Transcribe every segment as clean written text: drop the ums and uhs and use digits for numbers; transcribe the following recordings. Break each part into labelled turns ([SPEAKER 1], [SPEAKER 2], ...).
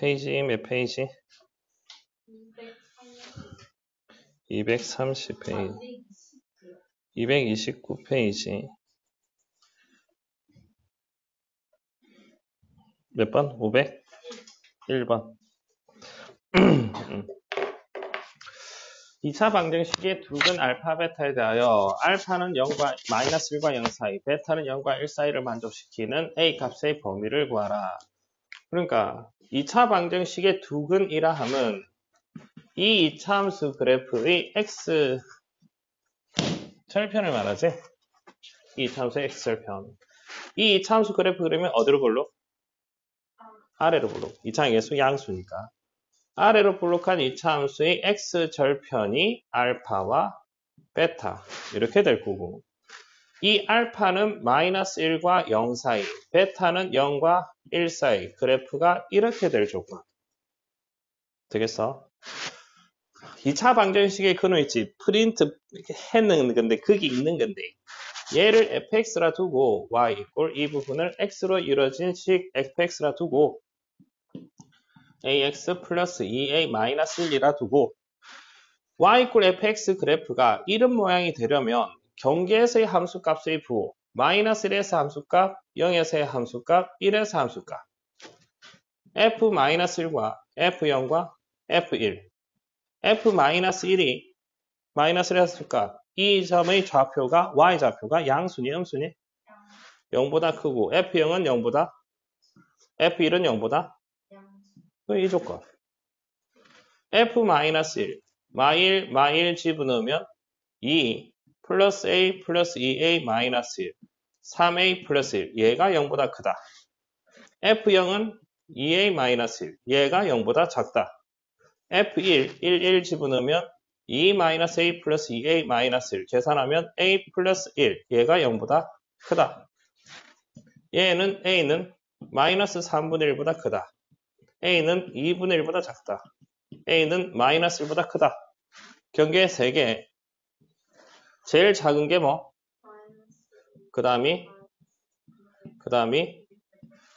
[SPEAKER 1] 페이지 몇 페이지? 230페이지. 229페이지. 몇 번? 500? 1번. 2차 방정식의 두근 알파 베타에 대하여 알파는 0과 마이너스 1과 0 사이, 베타는 0과 1 사이를 만족시키는 A 값의 범위를 구하라. 그러니까 2차 방정식의 두근이라 함은 이 2차 함수 그래프의 x 절편을 말하지. 이 2차 함수의 x 절편. 이 2차 함수 그래프 그리면 어디로 볼록? 아래로 볼록. 2차 계수 양수니까. 아래로 볼록한 2차 함수의 x 절편이 알파와 베타 이렇게 될 거고, 이 알파는 마이너스 1과 0 사이, 베타는 0과 1 사이 그래프가 이렇게 될 조건 되겠어? 2차 방정식의 근원 있지. 프린트 해는 건데 거기 있는 건데, 얘를 fx라 두고 y 이꼴 이 부분을 x로 이루어진 식 fx라 두고 ax 플러스 2a 마이너스 1이라 두고 y 이꼴 fx 그래프가 이런 모양이 되려면 경계에서의 함수값의 부호 마이너스 1에서 함수값, 0에서의 함수값, 1에서 함수값 f-1과 f0과 f1 f-1이 마이너스 1에서 함수값, 이 점의 좌표가 y좌표가 양수니 음수니? 0보다 크고 f0은 0보다 f1은 0보다 이 조건 f-1 마일 집어넣으면 2 플러스 a 플러스 2a 마이너스 1 3a 플러스 1 얘가 0보다 크다. f0은 2a 마이너스 1 얘가 0보다 작다. f1 1 집어넣으면 2 마이너스 a 플러스 2a 마이너스 1 계산하면 a 플러스 1 얘가 0보다 크다. a는 마이너스 3분의 1보다 크다. a는 2분의 1보다 작다. a는 마이너스 1보다 크다. 경계 3개. 제일 작은 게 뭐? 그 다음이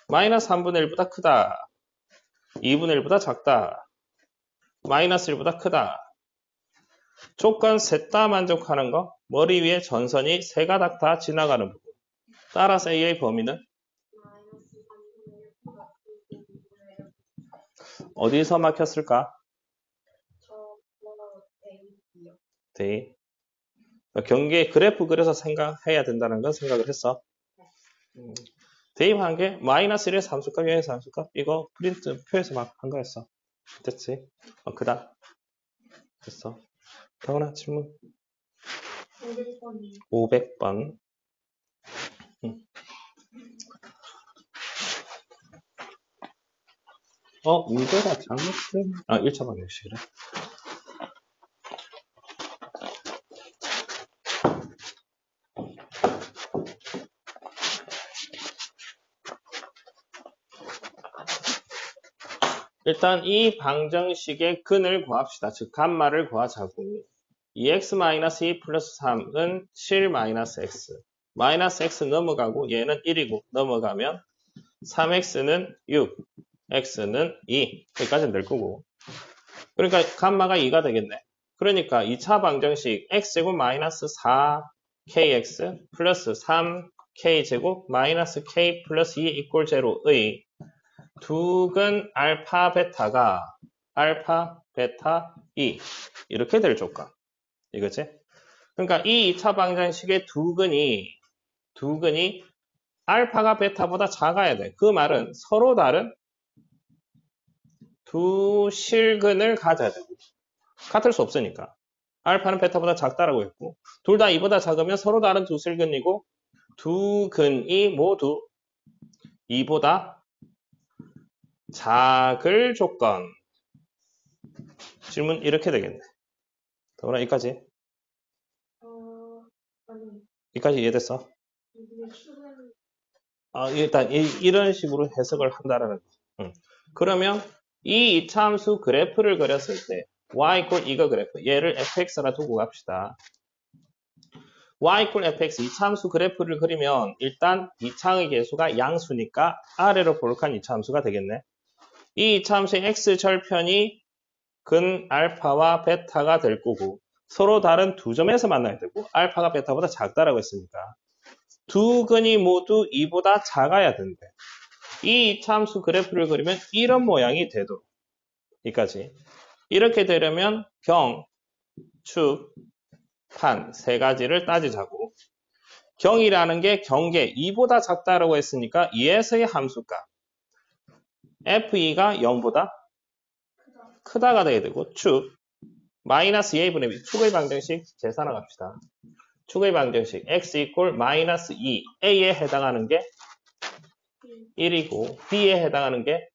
[SPEAKER 1] 마이너스 3분의 1보다 크다. 2분의 1보다 작다. 마이너스 1보다 크다. 조건 셋 다 만족하는 거. 머리 위에 전선이 세 가닥 다 지나가는 부분. 따라서 A의 범위는 어디서 막혔을까? D. 경계 그래프 그려서 생각해야 된다는 건 생각을 했어. 대입한 게 마이너스 1에서 함수값, 0에서 함수값 이거 프린트 표에서 막 한 거였어. 됐지? 그다음 됐어. 다음은 질문 500번. 문제가 잘못된 1차 방정식이래. 일단 이 방정식의 근을 구합시다. 즉 감마를 구하자고. 2x-2 플러스 3은 7-x. 마이너스 x 넘어가고 얘는 1이고 넘어가면 3x는 6, x는 2. 여기까지는 될 거고. 그러니까 감마가 2가 되겠네. 그러니까 2차 방정식 x제곱 마이너스 4kx 플러스 3k제곱 마이너스 k 플러스 2 이꼴 제로의 두근 알파 베타가 알파 베타 2 이렇게 될 조건 이거지. 그러니까 이 2차 방정식의 두근이 알파가 베타보다 작아야 돼. 그 말은 서로 다른 두 실근을 가져야 되고 같을 수 없으니까 알파는 베타보다 작다라고 했고 둘 다 2보다 작으면 서로 다른 두 실근이고 두 근이 모두 2보다 작을 조건. 질문 이렇게 되겠네. 더구나 여기까지. 여기까지 이해됐어? 일단 이런 식으로 해석을 한다라는 거. 그러면 이 2차 함수 그래프를 그렸을 때 y 이꼴 이거 그래프 얘를 fx라 두고 갑시다. y 이꼴 fx 2차 함수 그래프를 그리면 일단 2차의 계수가 양수니까 아래로 볼록한 2차 함수가 되겠네. 이 이차함수의 x절편이 근 알파와 베타가 될 거고 서로 다른 두 점에서 만나야 되고 알파가 베타보다 작다라고 했으니까 두 근이 모두 2보다 작아야 된대. 이 이차함수 그래프를 그리면 이런 모양이 되도록 여기까지. 이렇게 되려면 경, 축, 판 세 가지를 따지자고. 경이라는 게 경계 2보다 작다라고 했으니까 2에서의 함수값 F2가 0보다 크다가 돼야 되고 축 마이너스 A분의 B 축의 방정식 계산해 갑시다. 축의 방정식 x 이꼴 마이너스 2 A에 해당하는 게 1이고 B에 해당하는 게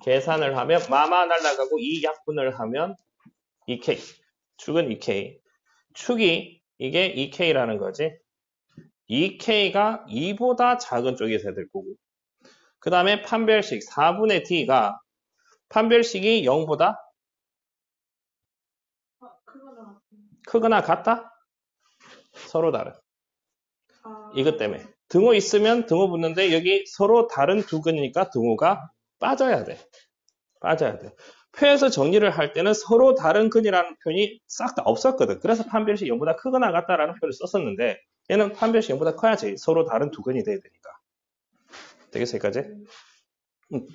[SPEAKER 1] 계산을 하면 마마 날라가고 이 약분을 하면 2K 축은 2K 축이 이게 2K라는 거지 2K가 2보다 작은 쪽에서 될 거고 그 다음에 판별식 4분의 D가 판별식이 0보다 크거나 같다? 서로 다른 이것 때문에 등호 있으면 등호 붙는데 여기 서로 다른 두 근이니까 등호가 빠져야 돼. 빠져야 돼. 표에서 정리를 할 때는 서로 다른 근이라는 표현이 싹 다 없었거든. 그래서 판별식 0보다 크거나 같다라는 표현을 썼었는데 얘는 판별식 0보다 커야지 서로 다른 두 근이 돼야 되니까. 되겠어 여기까지?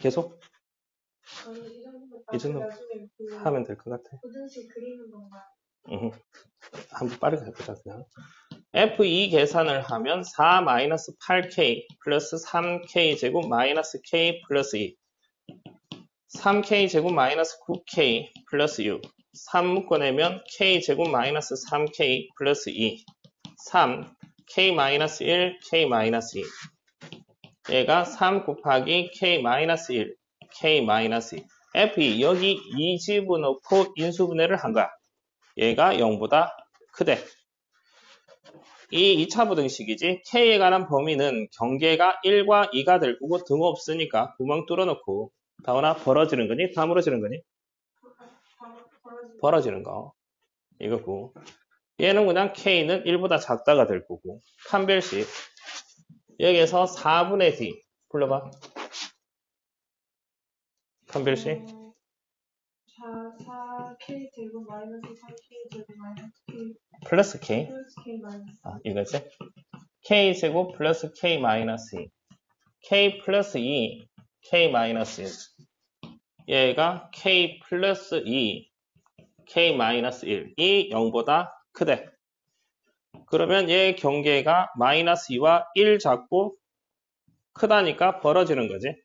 [SPEAKER 1] 계속? 이 정도 하면 될 것 같아.
[SPEAKER 2] 고등식 그리는 건가요?
[SPEAKER 1] 한번 빠르게 해보자 그냥. F2 계산을 하면 4-8K 플러스 3K 제곱 마이너스 K 플러스 2 3K 제곱 마이너스 9K 플러스 6 3 묶어내면 K 제곱 마이너스 3K 플러스 2 3 K 마이너스 1 K 마이너스 2 얘가 3 곱하기 K 마이너스 1 K 마이너스 2 F2 여기 2 집어넣고 인수분해를 한 거야. 얘가 0보다 크대. 이 2차 부등식이지 K에 관한 범위는 경계가 1과 2가 될 거고 등호 없으니까 구멍 뚫어놓고 다오나 벌어지는 거니? 다물어지는 거니? 벌어지는 거 이거고 얘는 그냥 K는 1보다 작다가 될 거고 판별식 여기에서 4분의 D 불러봐 판별식
[SPEAKER 2] 4K 제곱 마이너스 3K 제곱 마이너스 K
[SPEAKER 1] 플러스 K
[SPEAKER 2] 플러스 K 마이너스
[SPEAKER 1] 이거지? K 제곱 플러스 K 마이너스 2 K 플러스 2 K 마이너스 1 얘가 K 플러스 2 K 마이너스 1이 0보다 크대. 그러면 얘 경계가 마이너스 2와 1 잡고 크다니까 벌어지는 거지.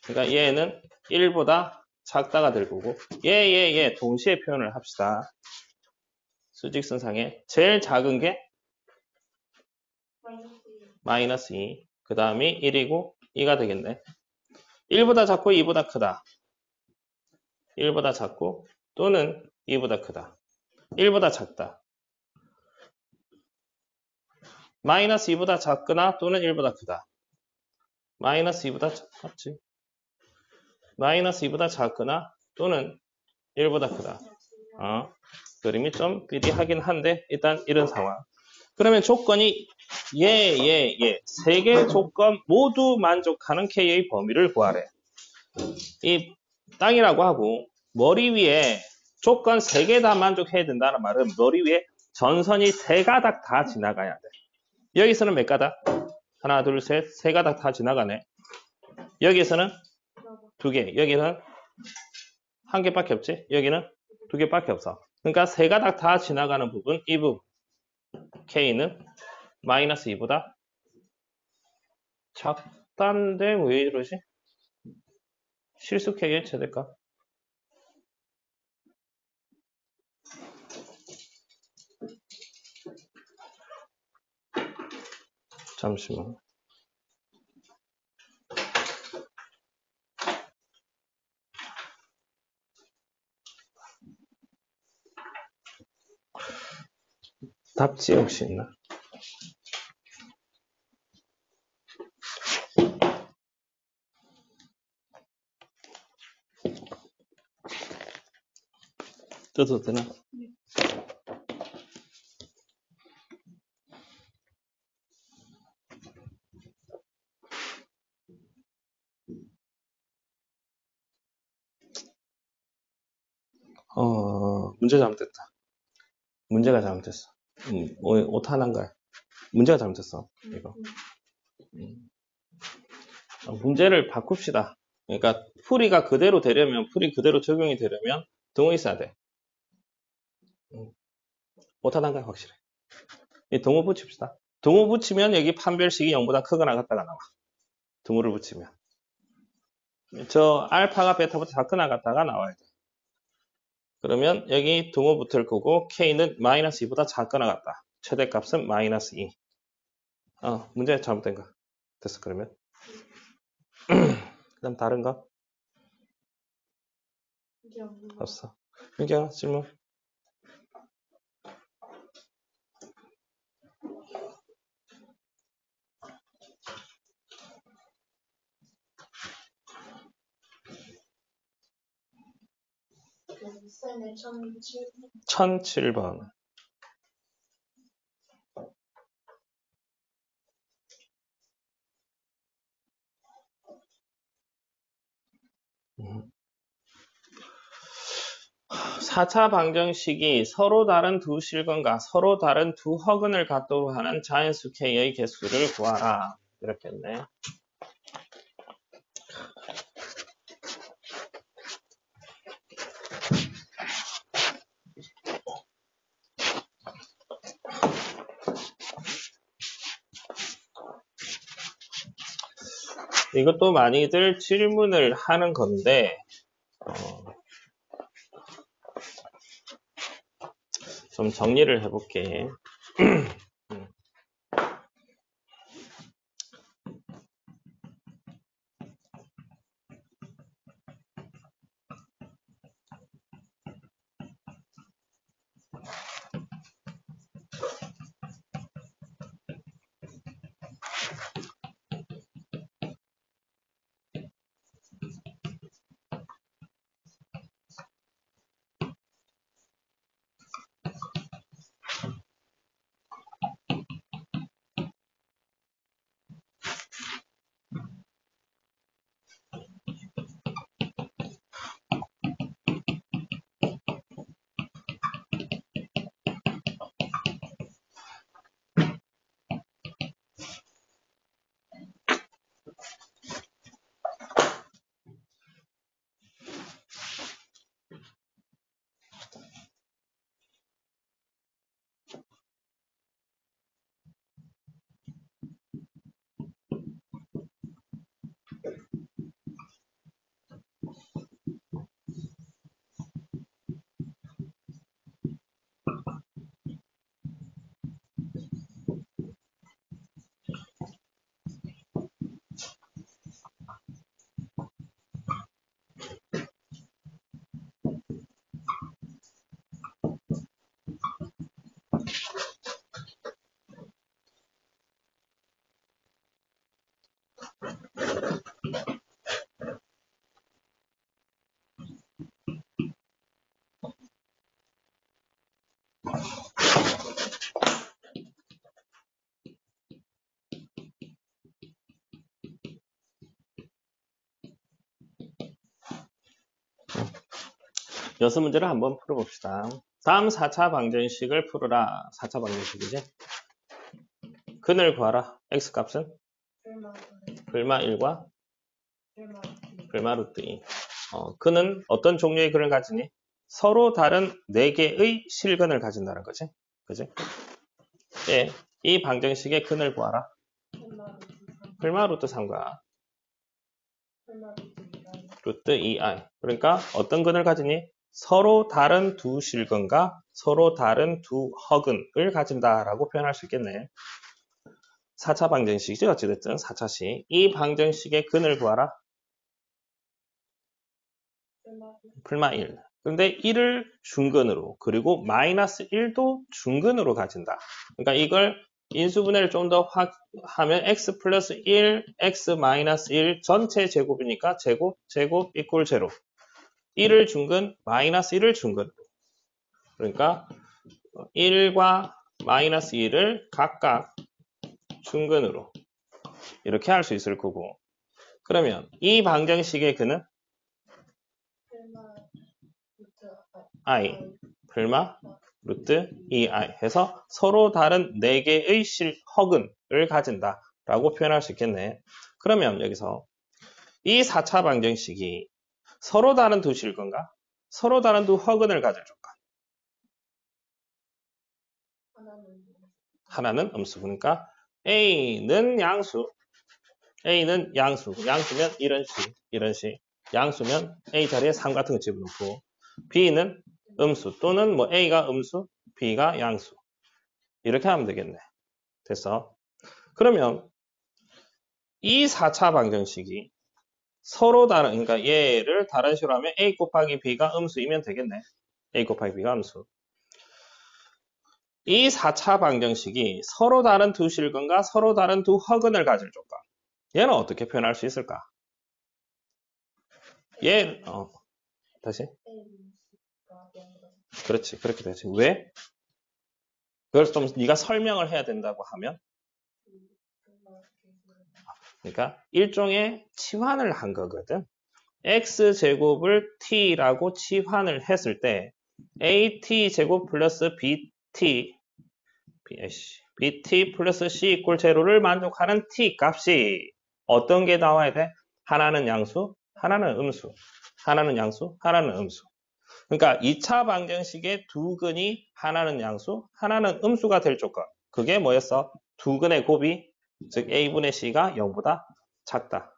[SPEAKER 1] 그러니까 얘는 1보다 작다가 될 거고 얘 동시에 표현을 합시다. 수직선상에 제일 작은 게 마이너스 2 그 다음이 1이고 2가 되겠네. 1보다 작고 2보다 크다. 1보다 작고 또는 2보다 크다. 1보다 작다. 마이너스 2보다 작거나 또는 1보다 크다. 마이너스 2보다 작지. 마이너스 2보다 작거나 또는 1보다 크다. 그림이 좀 삐리하긴 한데 일단 이런 상황. 그러면 조건이 세 개의 조건 모두 만족하는 K의 범위를 구하래. 이 땅이라고 하고 머리 위에 조건 3개 다 만족해야 된다는 말은 머리 위에 전선이 3가닥 다 지나가야 돼. 여기서는 몇 가닥? 하나, 둘, 셋, 3가닥 다 지나가네. 여기서는 2개, 여기는 1개밖에 없지? 여기는 2개밖에 없어. 그러니까 3가닥 다 지나가는 부분, 이 부분 K는 마이너스 2보다 작단데 왜 이러지? 실수 K의 최대값. 잠시만. 답지 혹시 있나? 뜯어도 되나? 문제 잘못됐다. 문제가 잘못됐어. 오타난가요? 문제가 잘못됐어. 이거. 문제를 바꿉시다. 그러니까 풀이가 그대로 되려면, 풀이 그대로 적용이 되려면 동호 있어야 돼. 오타난가요? 확실해. 이 동호 붙입시다. 동호 붙이면 여기 판별식이 0보다 크거나 같다가 나와. 동호를 붙이면. 저 알파가 베타보다 작거나 같다가 나와야 돼. 그러면 여기 동호 붙을 거고 K는 마이너스 2보다 작거나 같다. 최대값은 마이너스 2. 문제 잘못된 거. 됐어, 그러면. 그 다음 다른 거? 없어. 민경아, 질문.
[SPEAKER 2] 쌤의 1007번.
[SPEAKER 1] 1007번. 음. 4차 방정식이 서로 다른 두 실근과 서로 다른 두 허근을 갖도록 하는 자연수 K의 개수를 구하라. 이렇게 했네. 이것도 많이들 질문을 하는 건데, 좀 정리를 해볼게. 여섯 문제를 한번 풀어봅시다. 다음 4차 방정식을 풀어라. 4차 방정식이지. 근을 구하라. x값은? 불마 1과 불마 루트 2. 근은 어떤 종류의 근을 가지니? 서로 다른 4개의 실근을 가진다는 거지. 그지? 예, 이 방정식의 근을 구하라. 불마 루트 3과 루트 2i. 그러니까 어떤 근을 가지니? 서로 다른 두 실근과 서로 다른 두 허근을 가진다라고 표현할 수 있겠네. 4차 방정식이죠. 어찌됐든 4차식. 이 방정식의 근을 구하라. 불마 1. 근데 1을 중근으로 그리고 마이너스 1도 중근으로 가진다. 그러니까 이걸 인수분해를 좀 더 하면 x 플러스 1, x 마이너스 1 전체 제곱이니까 제곱 이퀄 제로. 1을 중근, 마이너스 1을 중근으로. 그러니까 1과 마이너스 1을 각각 중근으로 이렇게 할 수 있을 거고. 그러면 이 방정식의 근은 i 플마 루트 2i 해서 서로 다른 4개의 허근을 가진다 라고 표현할 수 있겠네. 그러면 여기서 이 4차 방정식이 서로 다른 두 실근과 서로 다른 두 허근을 가질 조건. 하나는 음수. 그러니까 A는 양수. A는 양수면 이런 식. 양수면 A 자리에 3 같은 거 집어넣고 B는 음수 또는 뭐 A가 음수, B가 양수. 이렇게 하면 되겠네. 됐어. 그러면 이 4차 방정식이 서로 다른, 그러니까 얘를 다른 식으로 하면 A 곱하기 B가 음수이면 되겠네. A 곱하기 B가 음수. 이 4차 방정식이 서로 다른 두 실근과 서로 다른 두 허근을 가질 조건. 얘는 어떻게 표현할 수 있을까? 다시. 그렇지, 그렇게 되지. 왜? 그걸 좀 네가 설명을 해야 된다고 하면, 그러니까 일종의 치환을 한 거거든. x제곱을 t라고 치환을 했을 때 at제곱 플러스 bt 플러스 c 이꼴 제로를 만족하는 t 값이 어떤 게 나와야 돼? 하나는 양수, 하나는 음수. 하나는 양수, 하나는 음수. 그러니까 2차 방정식의 두 근이 하나는 양수, 하나는 음수가 될 조건. 그게 뭐였어? 두 근의 곱이, 즉 a분의 c가 0보다 작다.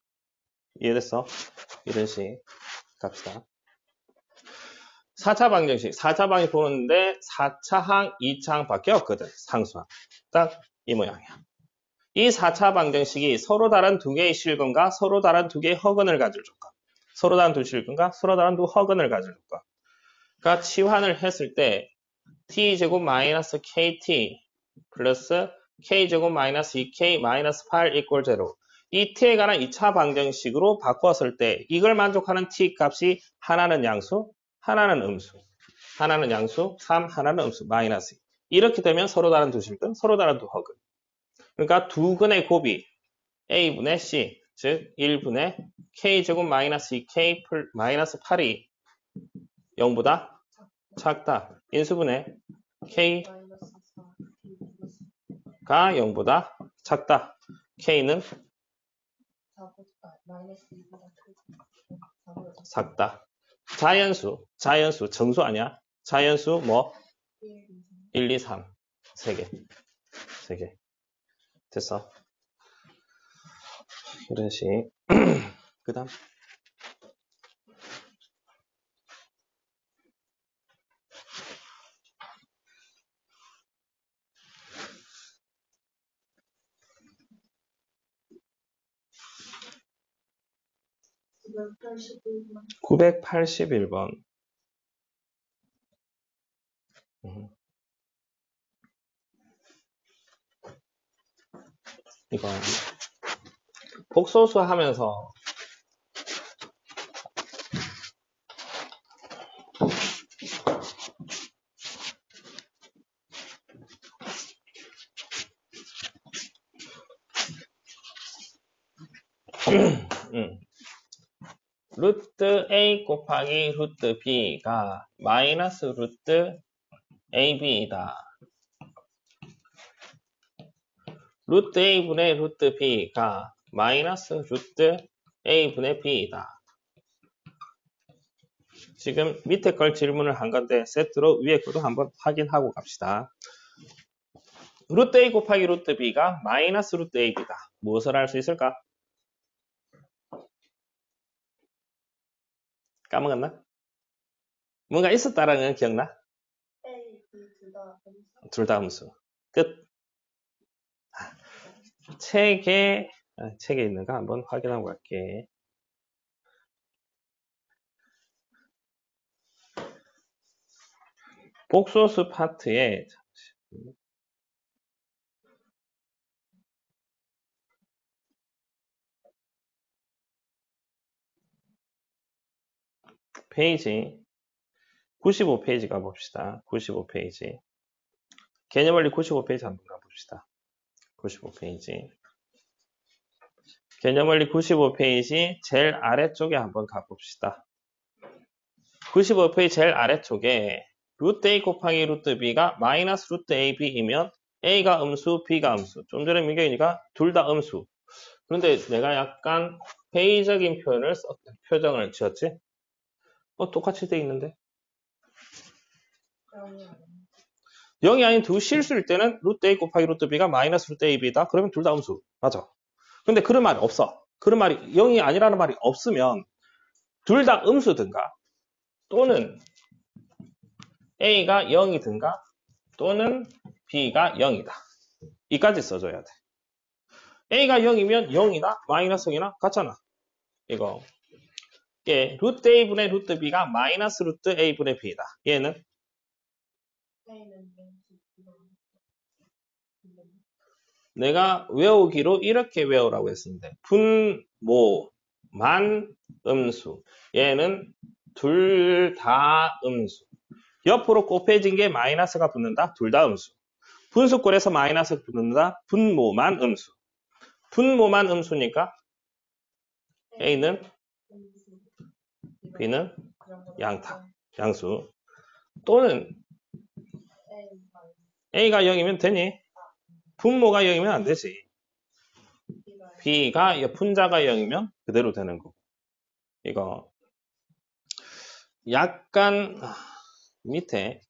[SPEAKER 1] 이해됐어? 이런 식 갑시다. 4차 방정식. 4차 방정식 보는데 4차항, 2차항밖에 없거든. 상수항. 딱 이 모양이야. 이 4차 방정식이 서로 다른 두 개의 실근과 서로 다른 두 개의 허근을 가질 조건. 서로 다른 두 실근과 서로 다른 두 허근을 가질 조건. 그러니까 치환을 했을 때 t제곱 마이너스 kt 플러스 k제곱 마이너스 2k 마이너스 8 이꼴 0. 이 t에 관한 2차 방정식으로 바꿨을 때 이걸 만족하는 t 값이 하나는 양수, 하나는 음수. 하나는 양수, 3, 하나는 음수, 마이너스 2. 이렇게 되면 서로 다른 두 실근, 서로 다른 두 허근. 그러니까 두 근의 곱이 a분의 c, 즉 1분의 k제곱 마이너스 2k 마이너스 8이 0보다 작다. 인수분해 k가 0보다 작다. k는 작다. 자연수 정수 아니야? 자연수 뭐 1, 2, 3 3개 됐어. 이런 식. 그 다음 981번. 이거 복소수 하면서 루트 a 곱하기 루트 b가 마이너스 루트 ab이다. 루트 a분의 루트 b가 마이너스 루트 a분의 b이다. 지금 밑에 걸 질문을 한 건데 세트로 위에 것도 한번 확인하고 갑시다. 루트 a 곱하기 루트 b가 마이너스 루트 ab이다. 무엇을 알 수 있을까? 까먹었나? 뭔가 있었다라는 건 기억나? 둘 다 음수. 끝. 책에 있는가 한번 확인하고 갈게. 복소수 파트에 페이지 95페이지 가봅시다. 95페이지. 개념원리 95페이지 한번 가봅시다. 95페이지. 개념원리 95페이지 제일 아래쪽에 한번 가봅시다. 95페이지 제일 아래쪽에 루트 A 곱하기 루트 B가 마이너스 루트 AB이면 A가 음수, B가 음수. 좀 전에 민경이니까 둘 다 음수. 그런데 내가 약간 회의적인 표정을 지었지? 똑같이 돼 있는데? 0이 아닌 두 실수일 때는 루트 A 곱하기 루트 B가 마이너스 루트 AB다. 그러면 둘 다 음수. 맞아. 근데 그런 말이 없어. 그런 말이 0이 아니라는 말이 없으면 둘 다 음수든가 또는 A가 0이든가 또는 B가 0이다. 이까지 써줘야 돼. A가 0이면 0이나 마이너스 0이나 같잖아. 이거. 예, 루트 A분의 루트 B가 마이너스 루트 A분의 B다. 얘는 내가 외우기로 이렇게 외우라고 했었는데 분모만 음수. 얘는 둘 다 음수. 옆으로 곱해진 게 마이너스가 붙는다. 둘 다 음수. 분수꼴에서 마이너스 붙는다. 분모만 음수. 분모만 음수니까 A는 B는 양타. 양수. 또는 A가 0이면 되니? 분모가 0이면 안 되지. B가 분자가 0이면 그대로 되는 거고. 이거 약간 밑에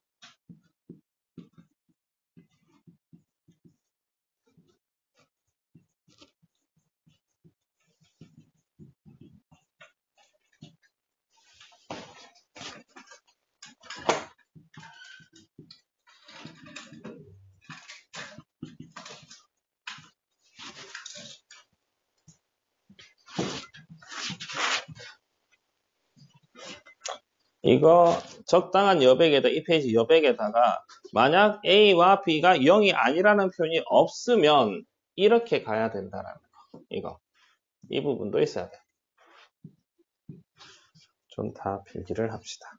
[SPEAKER 1] 이거 적당한 여백에다 이 페이지 여백에다가 만약 A와 B가 0이 아니라는 표현이 없으면 이렇게 가야 된다라는 거. 이거 이 부분도 있어야 돼. 좀 다 필기를 합시다.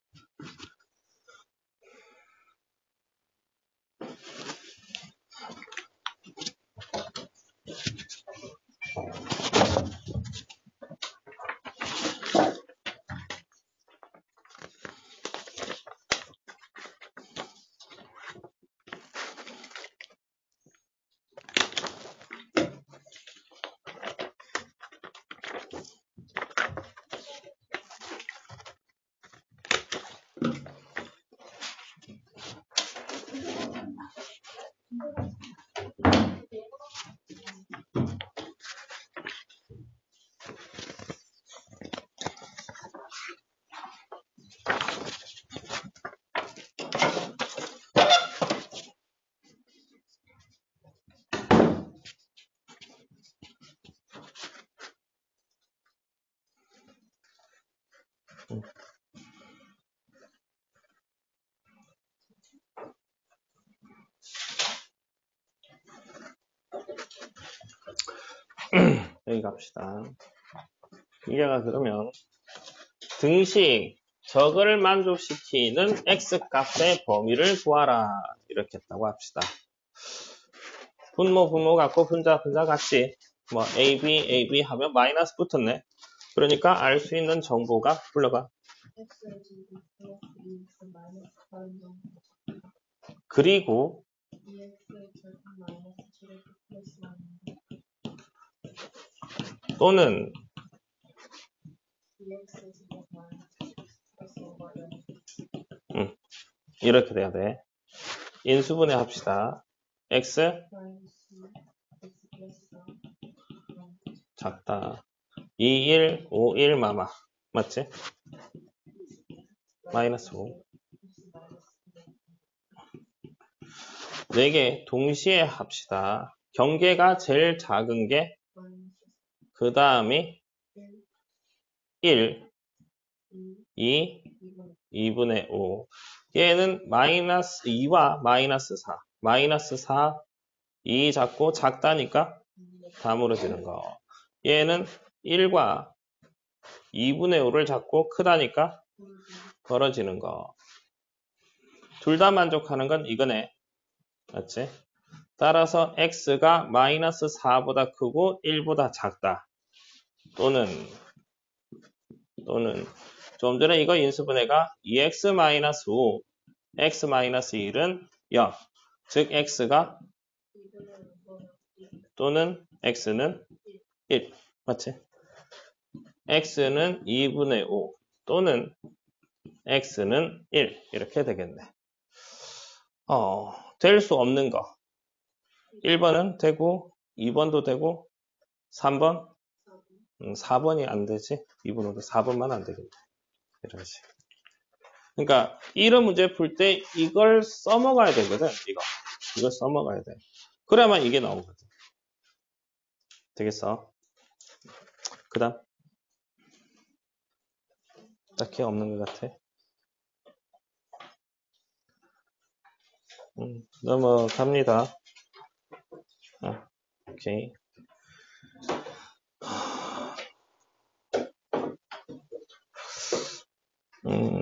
[SPEAKER 1] 여기 갑시다. 이게가 그러면 등식 저거를 만족시키는 x값의 범위를 구하라 이렇게 했다고 합시다. 분모 같고 분자 같지. 뭐 AB 하면 마이너스 붙었네. 그러니까 알 수 있는 정보가 불러봐. 그리고 또는 이렇게 돼야 돼. 인수분해 합시다. x 작다. 21, 51 마마 맞지? 마이너스 5 4개 동시에 합시다. 경계가 제일 작은 게 그 다음이 1, 2, 2분의 5 얘는 마이너스 2와 마이너스 4 마이너스 4, 2 작고 작다니까 다 무너지는 거. 얘는 1과 2분의 5를 잡고 크다니까 벌어지는 거. 둘 다 만족하는 건 이거네. 맞지? 따라서 x가 마이너스 4보다 크고 1보다 작다. 또는 좀 전에 이거 인수분해가 2x-5, x-1은 0. 즉 x가 또는 x는 1. 맞지? x는 2분의 5 또는 x는 1. 이렇게 되겠네. 될 수 없는 거. 1번은 되고 2번도 되고 3번? 4번이 안 되지. 2번으로 4번만 안 되겠네. 이러지. 그러니까 이런 문제 풀 때 이걸 써먹어야 되거든. 이걸 써먹어야 돼. 그래야만 이게 나오거든. 되겠어? 그 다음 딱히 없는 것 같아. 넘어갑니다. 오케이.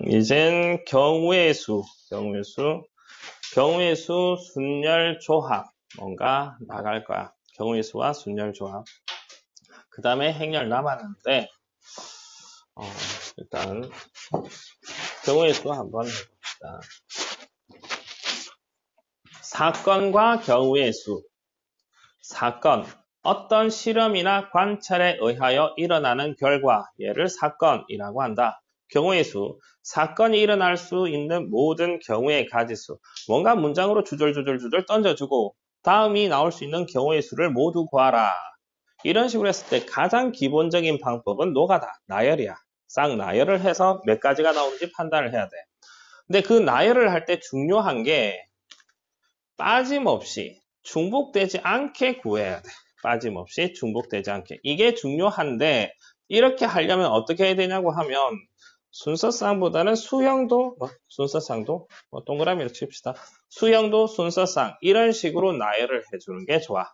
[SPEAKER 1] 이젠 경우의 수, 순열 조합 뭔가 나갈 거야. 경우의 수와 순열 조합. 그 다음에 행렬 남았는데 일단 경우의 수 한번 해봅시다. 사건과 경우의 수. 사건, 어떤 실험이나 관찰에 의하여 일어나는 결과, 얘를 사건이라고 한다. 경우의 수, 사건이 일어날 수 있는 모든 경우의 가지수. 뭔가 문장으로 주절주절 던져주고 다음이 나올 수 있는 경우의 수를 모두 구하라. 이런 식으로 했을 때 가장 기본적인 방법은 노가다, 나열이야. 싹 나열을 해서 몇 가지가 나오는지 판단을 해야 돼. 근데 그 나열을 할 때 중요한 게 빠짐없이 중복되지 않게 구해야 돼. 빠짐없이 중복되지 않게. 이게 중요한데 이렇게 하려면 어떻게 해야 되냐고 하면 순서상보다는 수형도, 순서상도, 동그라미로 칩시다. 수형도, 순서상 이런 식으로 나열을 해주는 게 좋아.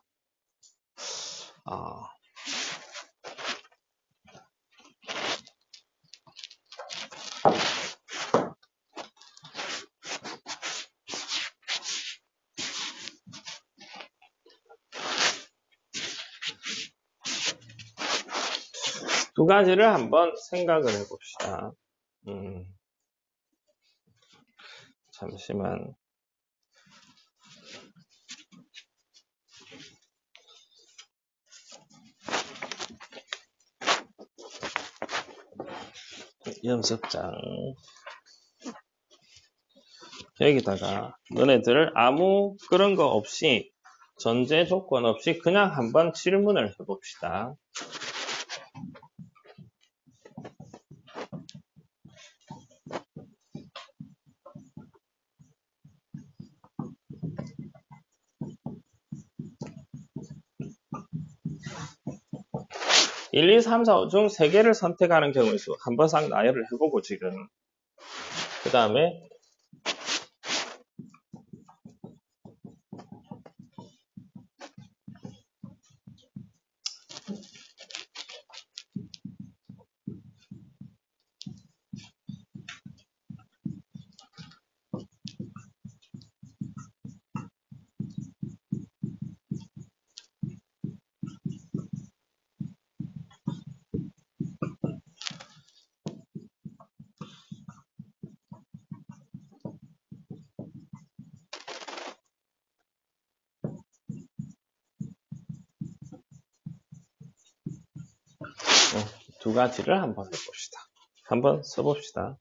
[SPEAKER 1] 두 가지를 한번 생각을 해봅시다. 잠시만. 연습장. 여기다가 너네들 아무 그런 거 없이 전제 조건 없이 그냥 한번 질문을 해봅시다. (1, 2, 3, 4, 5) 중 3개를 선택하는 경우의 수 한번 싹 나열을 해보고 지금 그 다음에 두 가지를 한번 해봅시다. 한번 써봅시다.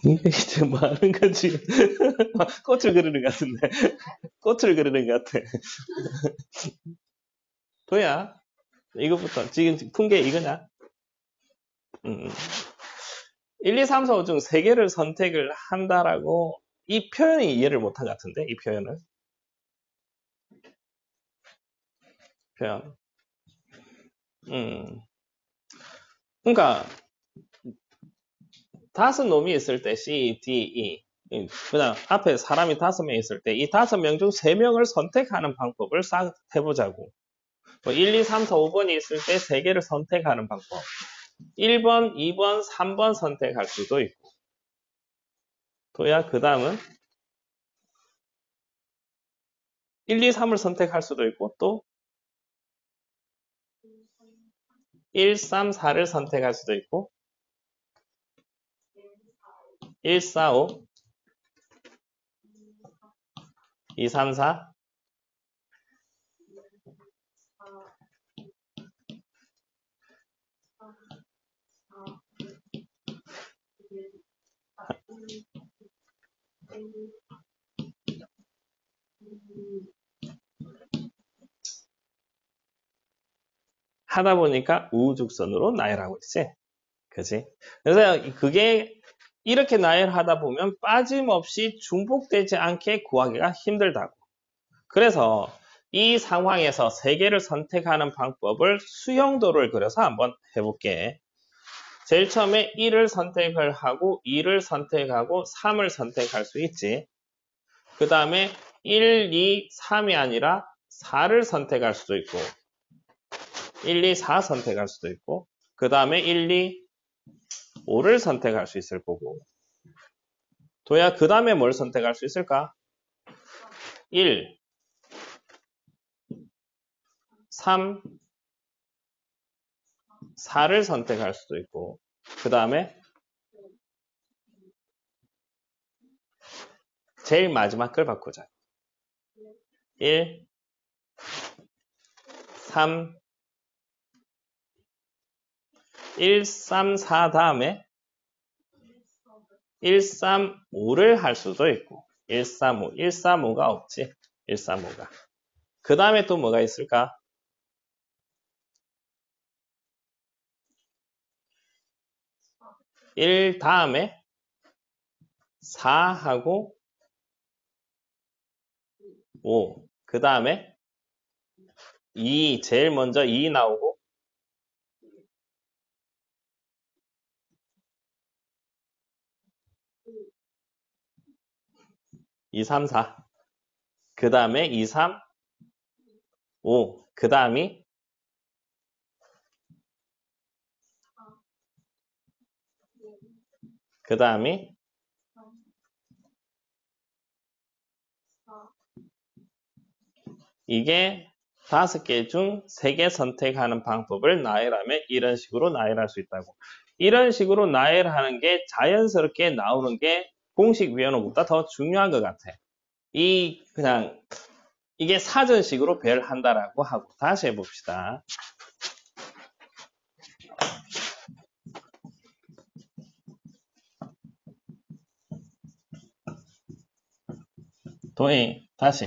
[SPEAKER 1] 이게 이제 뭐 하는 거지? 꽃을 그리는 것 같은데. 꽃을 그리는 것 같아. 도야, 이거부터. 지금 푼 게 이거냐? 1, 2, 3, 4, 5 중 3개를 선택을 한다라고 이 표현이 이해를 못한 것 같은데, 이 표현을. 표현. 그러니까, 5놈이 있을 때 C, D, E. 그냥 앞에 사람이 5명 있을 때 이 5명 중 3명을 선택하는 방법을 싹 해보자고. 뭐 1, 2, 3, 4, 5번이 있을 때 3개를 선택하는 방법. 1번, 2번, 3번 선택할 수도 있고. 도야, 그 다음은 1, 2, 3을 선택할 수도 있고, 또 1, 3, 4를 선택할 수도 있고, 1, 4, 5, 2, 3, 4. 하다 보니까 우후죽순으로 나열하고 있지. 그지? 그래서 그게 이렇게 나열하다 보면 빠짐없이 중복되지 않게 구하기가 힘들다고. 그래서 이 상황에서 3개를 선택하는 방법을 수형도를 그려서 한번 해볼게. 제일 처음에 1을 선택을 하고 2를 선택하고 3을 선택할 수 있지. 그 다음에 1, 2, 3이 아니라 4를 선택할 수도 있고 1, 2, 4 선택할 수도 있고 그 다음에 1, 2, 5를 선택할 수 있을 거고 도야 그 다음에 뭘 선택할 수 있을까? 1, 3, 4를 선택할 수도 있고 그 다음에 제일 마지막 걸 바꾸자. 1, 3, 1, 3, 4 다음에 1, 3, 5를 할 수도 있고 1, 3, 5, 1, 3, 5가 없지. 1, 3, 5가. 그 다음에 또 뭐가 있을까? 1 다음에 4하고 5. 그 다음에 2, 제일 먼저 2 나오고 2, 3, 4. 그 다음에 2, 3, 5. 그 다음이 이게 5개 중 3개 선택하는 방법을 나열하면 이런 식으로 나열할 수 있다고. 이런 식으로 나열하는 게 자연스럽게 나오는 게 공식 외우는 것보다 더 중요한 것 같아. 그냥 이게 사전식으로 배열한다라고 하고 다시 해봅시다. 도희 다시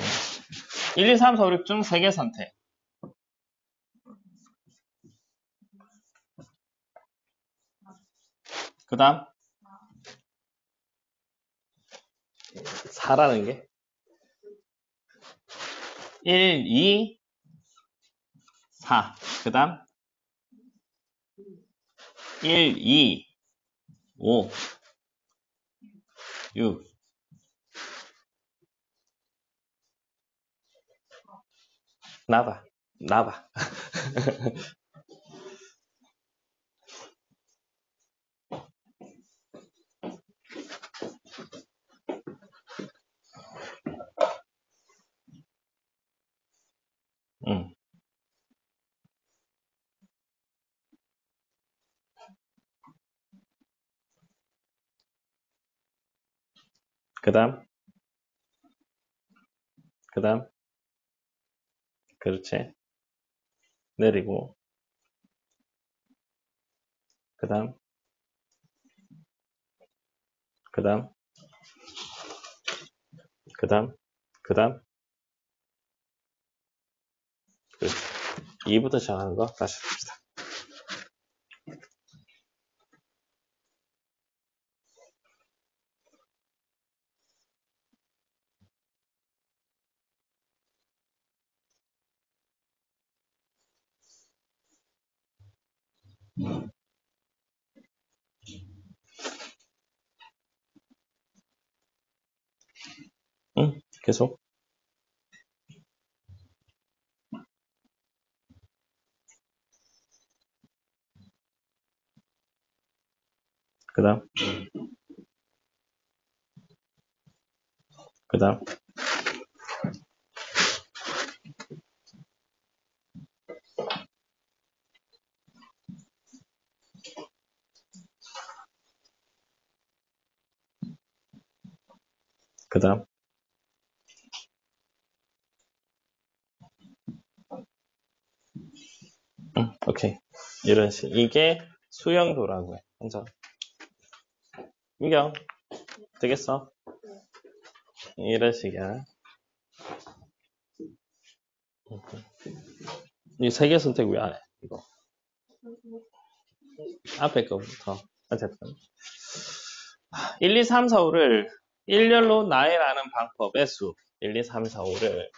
[SPEAKER 1] 1, 2, 3, 4, 5, 6 중 3개 선택. 그 다음 4라는 게 1, 2, 4. 그 다음 1, 2, 5, 6. 나봐. 응. 그 다음 그렇지. 내리고 그 다음 그 다음, 그 다음, 그 다음. 2부터 시작하는 거 다시 봅시다. 응, 계속. 그 다음, 그 다음, 그 다음. 응, 오케이. 이런 식. 이게 수영도라고 해. 먼저. 민경, 되겠어? 이런 식이야. 이 세 개 선택 왜 안 해? 이거. 앞에 거부터. 어쨌든. 1, 2, 3, 4, 5를 일렬로 나열하는 방법의 수. 1, 2, 3, 4, 5를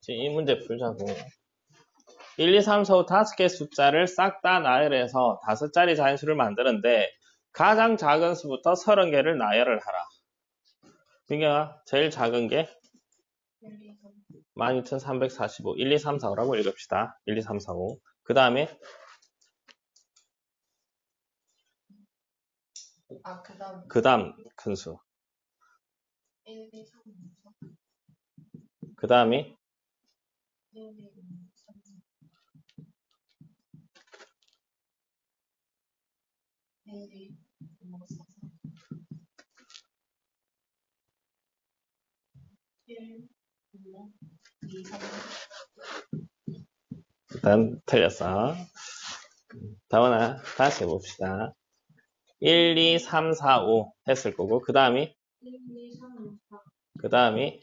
[SPEAKER 1] 지금 이 문제 풀자고. 1, 2, 3, 4, 5 5개 숫자를 싹 다 나열해서 5자리 자연수를 만드는데 가장 작은 수부터 30개를 나열을 하라. 민경아, 제일 작은 게 12,345. 1, 2, 3, 4, 5라고 읽읍시다. 1, 2, 3, 4, 5. 그 다음에 그 다음 큰 수.
[SPEAKER 2] 1, 2, 3, 4.
[SPEAKER 1] 그 다음이
[SPEAKER 2] 1, 2, 3, 4. 1, 2, 3, 4. 1, 5, 2, 3.
[SPEAKER 1] 일단 틀렸어. 다원아, 다시 해봅시다. 1, 2, 3, 4, 5 했을 거고 그 다음이
[SPEAKER 2] 1, 2, 3, 5, 4.
[SPEAKER 1] 그 다음이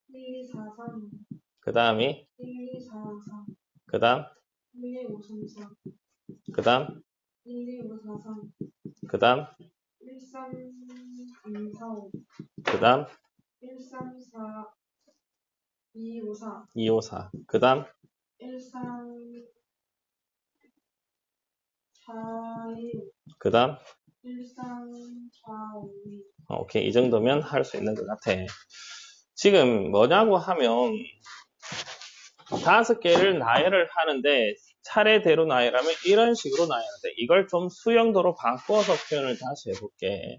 [SPEAKER 2] 1, 2, 4, 3.
[SPEAKER 1] 그 다음이
[SPEAKER 2] 1, 2, 4, 4.
[SPEAKER 1] 그 다음
[SPEAKER 2] 1, 2, 5, 3, 4.
[SPEAKER 1] 그 다음
[SPEAKER 2] 1, 2, 5, 4, 3.
[SPEAKER 1] 그 다음
[SPEAKER 2] 1, 3, 2, 4, 5.
[SPEAKER 1] 그 다음
[SPEAKER 2] 1, 3, 4, 2, 5, 4.
[SPEAKER 1] 2, 5, 4 그 다음
[SPEAKER 2] 1, 3, 4, 1.
[SPEAKER 1] 그 다음
[SPEAKER 2] 1, 3, 4, 5, 2.
[SPEAKER 1] 오케이. 이 정도면 할 수 있는 것 같아. 지금 뭐냐고 하면 5개를 나열을 하는데 차례대로 나열하면 이런 식으로 나열해야 돼. 이걸 좀 수영도로 바꿔서 표현을 다시 해볼게.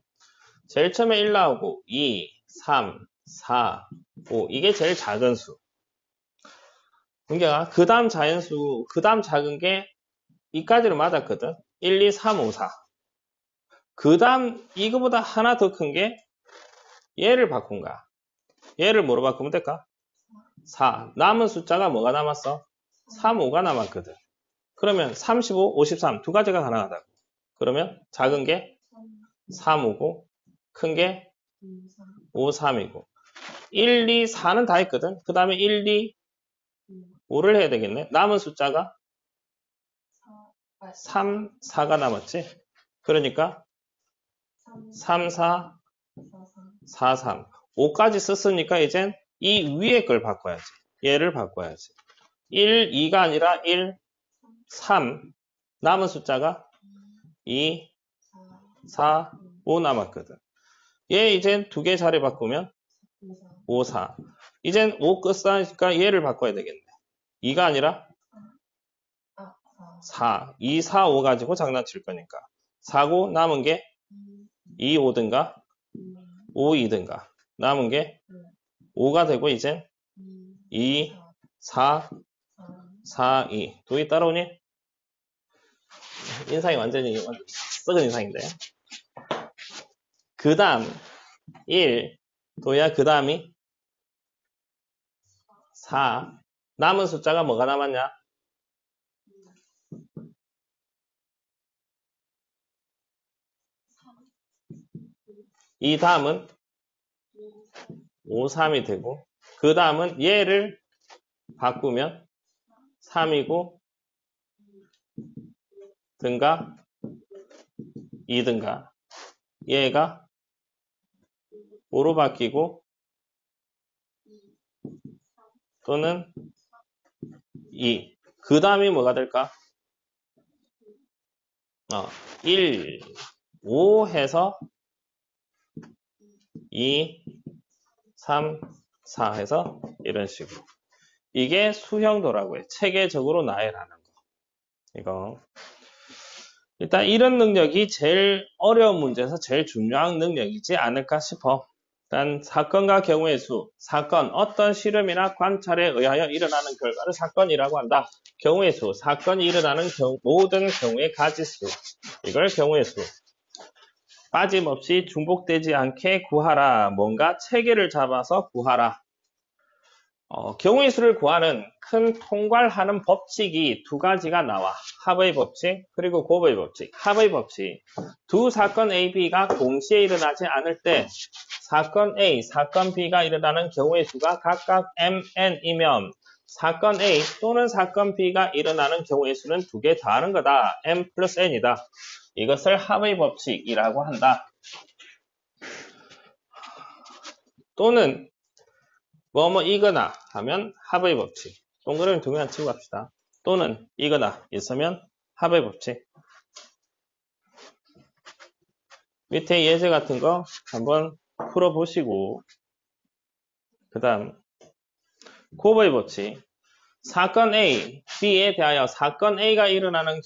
[SPEAKER 1] 제일 처음에 1 나오고 2, 3, 4, 5 이게 제일 작은 수. 그러니까 그 다음 자연수, 그 다음 작은 게 이까지로 맞았거든. 1, 2, 3, 5, 4. 그 다음 이거보다 하나 더 큰 게 얘를 바꾼 거야. 얘를 뭐로 바꾸면 될까? 4. 남은 숫자가 뭐가 남았어? 3, 5가 남았거든. 그러면 35, 53 두 가지가 가능하다고. 그러면 작은 게 3, 5고 큰 게 5, 3이고 1, 2, 4는 다 했거든. 그 다음에 1, 2, 5를 해야 되겠네. 남은 숫자가 3, 4가 남았지. 그러니까 3, 4, 4, 3 5까지 썼으니까 이젠 이 위에 걸 바꿔야지. 얘를 바꿔야지. 1, 2가 아니라 1, 3 남은 숫자가 2, 4, 5 남았거든. 얘 이젠 두 개 자리 바꾸면 5, 4 이젠 5 끝사니까 얘를 바꿔야 되겠네. 2가 아니라 4, 2, 4, 5 가지고 장난칠 거니까 4고 남은 게 2, 5든가 5, 2든가 남은 게 5가 되고 이젠 2, 4, 4, 2 도희 따라오니? 인상이 완전히 썩은 인상인데. 그 다음 1 도희야 그 다음이 4 남은 숫자가 뭐가 남았냐? 이 다음은 5, 3이 되고 그 다음은 얘를 바꾸면 3이고 등가 2등가 얘가 5로 바뀌고 또는 2. 그 다음이 뭐가 될까? 1, 5 해서 2, 3, 4 해서 이런 식으로. 이게 수형도라고 해. 체계적으로 나열하는 거. 이거. 일단 이런 능력이 제일 어려운 문제에서 제일 중요한 능력이지 않을까 싶어. 일단 사건과 경우의 수, 사건, 어떤 실험이나 관찰에 의하여 일어나는 결과를 사건이라고 한다. 경우의 수, 사건이 일어나는 모든 경우의 가지수, 이걸 경우의 수. 빠짐없이 중복되지 않게 구하라. 뭔가 체계를 잡아서 구하라. 경우의 수를 구하는 큰 통괄하는 법칙이 두 가지가 나와. 합의 법칙, 그리고 곱의 법칙. 합의 법칙. 두 사건 A, B가 동시에 일어나지 않을 때 사건 A, 사건 B가 일어나는 경우의 수가 각각 M, N이면 사건 A 또는 사건 B가 일어나는 경우의 수는 두 개 더하는 거다. M 플러스 N이다. 이것을 합의 법칙이라고 한다. 또는 뭐뭐이거나 하면 합의 법칙. 동그라미 두 개만 치고 갑시다. 또는 이거나 있으면 합의 법칙. 밑에 예제 같은 거 한번 풀어보시고 그 다음 곱의 법칙. 사건 A, B에 대하여 사건 A가 일어나는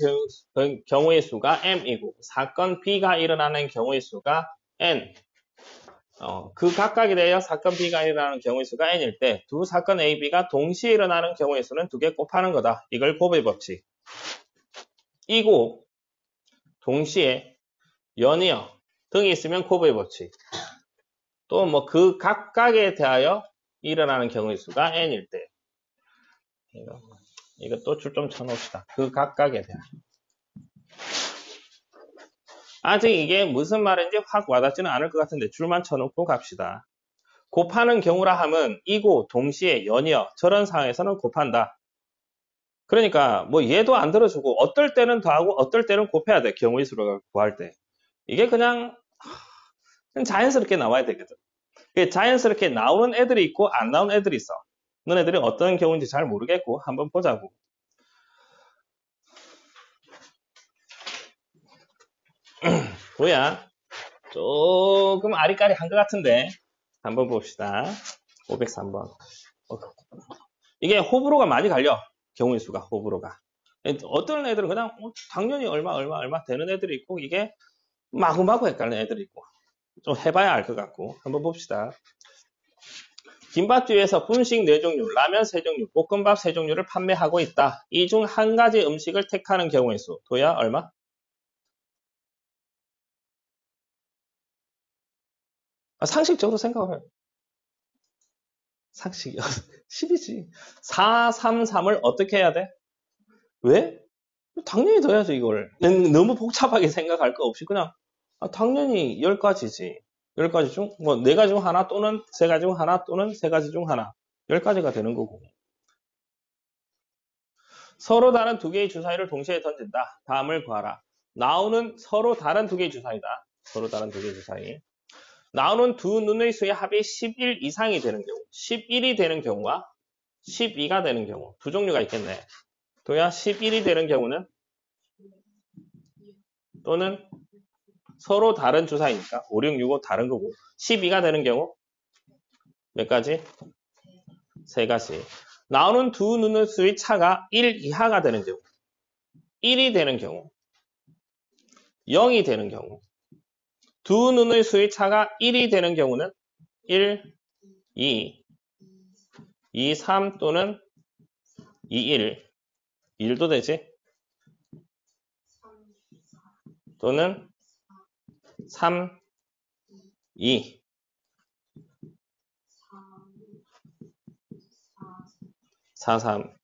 [SPEAKER 1] 경우의 수가 M이고 사건 B가 일어나는 경우의 수가 N. 그 각각에 대하여 사건 B가 일어나는 경우의 수가 N일 때 두 사건 A, B가 동시에 일어나는 경우의 수는 두 개 곱하는 거다. 이걸 곱의 법칙. 이고 동시에 연이어 등이 있으면 곱의 법칙. 또 뭐 그 각각에 대하여 일어나는 경우의 수가 N일 때 이것도 줄 좀 쳐놓읍시다. 그 각각에 대하여. 아직 이게 무슨 말인지 확 와닿지는 않을 것 같은데 줄만 쳐놓고 갑시다. 곱하는 경우라 함은 이고 동시에 연이어 저런 상황에서는 곱한다. 그러니까 뭐 얘도 안 들어주고 어떨 때는 더하고 어떨 때는 곱해야 돼. 경우의 수를 구할 때. 이게 그냥 자연스럽게 나와야 되거든. 자연스럽게 나오는 애들이 있고 안 나오는 애들이 있어. 너네들이 어떤 경우인지 잘 모르겠고 한번 보자고. 뭐야? 조금 아리까리한 것 같은데 한번 봅시다. 503번. 이게 호불호가 많이 갈려. 경우의 수가 호불호가. 어떤 애들은 그냥 당연히 얼마 되는 애들이 있고 이게 마구마구 헷갈리는 애들이 있고 좀 해봐야 알 것 같고 한번 봅시다. 김밥집에서 분식 4종류, 라면 3종류, 볶음밥 3종류를 판매하고 있다. 이 중 한 가지 음식을 택하는 경우의 수. 도야 얼마? 상식적으로 생각을 해요. 상식이 10이지. 4, 3, 3을 어떻게 해야 돼? 왜? 당연히 더해야죠 이걸. 너무 복잡하게 생각할 거 없이 그냥 당연히 10가지지. 10가지 중, 뭐 4가지 중 하나 또는 3가지 중 하나 또는 3가지 중 하나. 10가지가 되는 거고. 서로 다른 두 개의 주사위를 동시에 던진다. 다음을 구하라. 나오는 서로 다른 두 개의 주사위다. 서로 다른 두 개의 주사위. 나오는 두 눈의 수의 합이 11 이상이 되는 경우. 11이 되는 경우와 12가 되는 경우. 두 종류가 있겠네. 도야 11이 되는 경우는 또는 서로 다른 주사위니까 5, 6, 6, 5 다른 거고 12가 되는 경우 몇 가지? 3가지. 나오는 두 눈의 수의 차가 1 이하가 되는 경우 1이 되는 경우 0이 되는 경우 두 눈의 수의 차가 1이 되는 경우는 1, 2, 2, 3 또는 2, 1 1도 되지 또는 3, 2 4, 3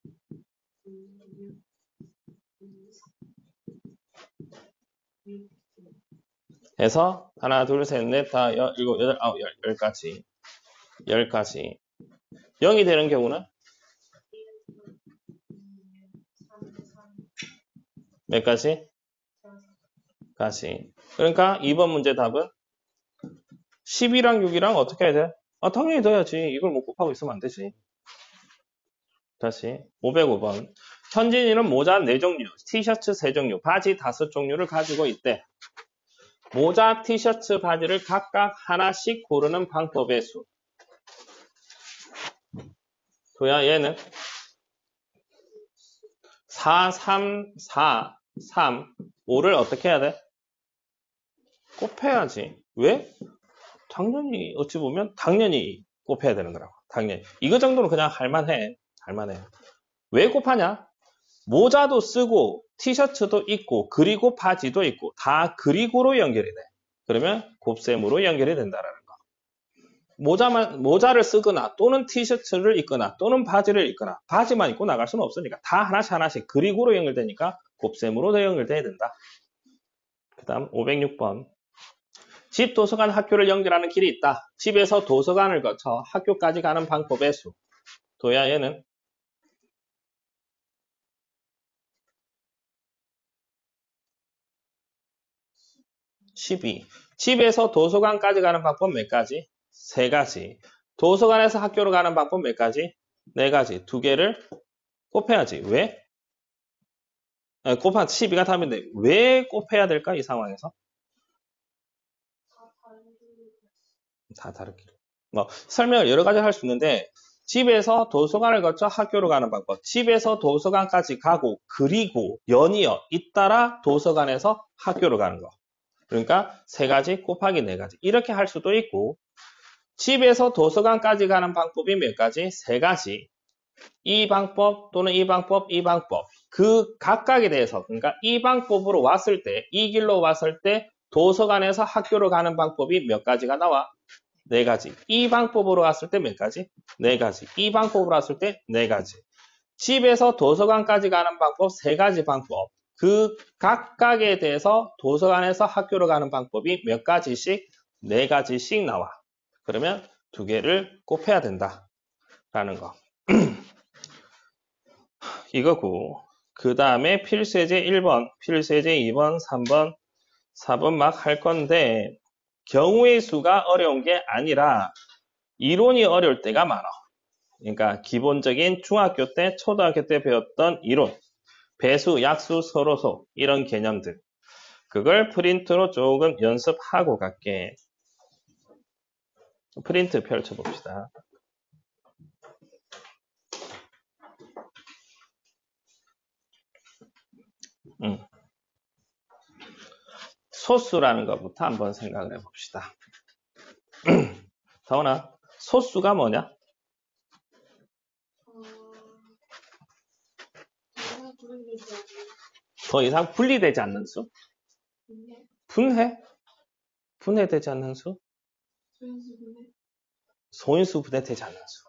[SPEAKER 2] 6,
[SPEAKER 1] 해서 하나, 둘, 셋, 넷, 다, 일곱, 여덟, 아홉, 열까지. 0이 되는 경우는 몇 가지? 가지. 그러니까 2번 문제 답은 10이랑 6이랑 어떻게 해야 돼? 당연히 넣어야지. 이걸 못 곱하고 있으면 안 되지. 다시 505번. 현진이는 모자 4종류, 티셔츠 3종류, 바지 5종류를 가지고 있대. 모자, 티셔츠, 바지를 각각 하나씩 고르는 방법의 수. 도야 얘는 4, 3, 4, 3, 5를 어떻게 해야 돼? 곱해야지. 왜? 당연히 어찌 보면 당연히 곱해야 되는 거라고. 당연히. 이거 정도는 그냥 할만해. 왜 곱하냐? 모자도 쓰고 티셔츠도 있고 그리고 바지도 있고 다 그리고로 연결이 돼. 그러면 곱셈으로 연결이 된다라는 거. 모자를 쓰거나 또는 티셔츠를 입거나 또는 바지를 입거나 바지만 입고 나갈 수는 없으니까 다 하나씩 그리고로 연결되니까 곱셈으로 연결돼야 된다. 그 다음 506번. 집, 도서관, 학교를 연결하는 길이 있다. 집에서 도서관을 거쳐 학교까지 가는 방법의 수. 도야 얘는 12. 집에서 도서관까지 가는 방법 몇 가지? 3가지. 도서관에서 학교로 가는 방법 몇 가지? 4가지. 2개를 곱해야지. 왜? 곱한 12가 답인데 왜 곱해야 될까? 이 상황에서? 다 다르게. 설명을 여러 가지 할 수 있는데 집에서 도서관을 거쳐 학교로 가는 방법. 집에서 도서관까지 가고 그리고 연이어 잇따라 도서관에서 학교로 가는 거. 그러니까 3가지 곱하기 4가지. 이렇게 할 수도 있고 집에서 도서관까지 가는 방법이 몇 가지? 3가지. 이 방법 또는 이 방법, 이 방법. 그 각각에 대해서 그러니까 이 방법으로 왔을 때, 이 길로 왔을 때 도서관에서 학교로 가는 방법이 몇 가지가 나와? 4가지. 이 방법으로 왔을 때 몇 가지? 4가지. 이 방법으로 왔을 때 4가지. 집에서 도서관까지 가는 방법 3가지 방법. 그 각각에 대해서 도서관에서 학교로 가는 방법이 몇 가지씩? 4가지씩 나와. 그러면 2개를 곱해야 된다. 라는 거. 이거고. 그 다음에 필수예제 1번, 필수예제 2번, 3번, 4번 막 할 건데 경우의 수가 어려운 게 아니라 이론이 어려울 때가 많아. 그러니까 기본적인 중학교 때, 초등학교 때 배웠던 이론, 배수, 약수, 서로소 이런 개념들. 그걸 프린트로 조금 연습하고 갈게. 프린트 펼쳐봅시다. 소수라는 것부터 한번 생각을 해봅시다. 다원아, 소수가 뭐냐? 더 이상 분리되지 않는 수? 분해? 분해되지 않는 수? 소인수 분해되지 않는 수.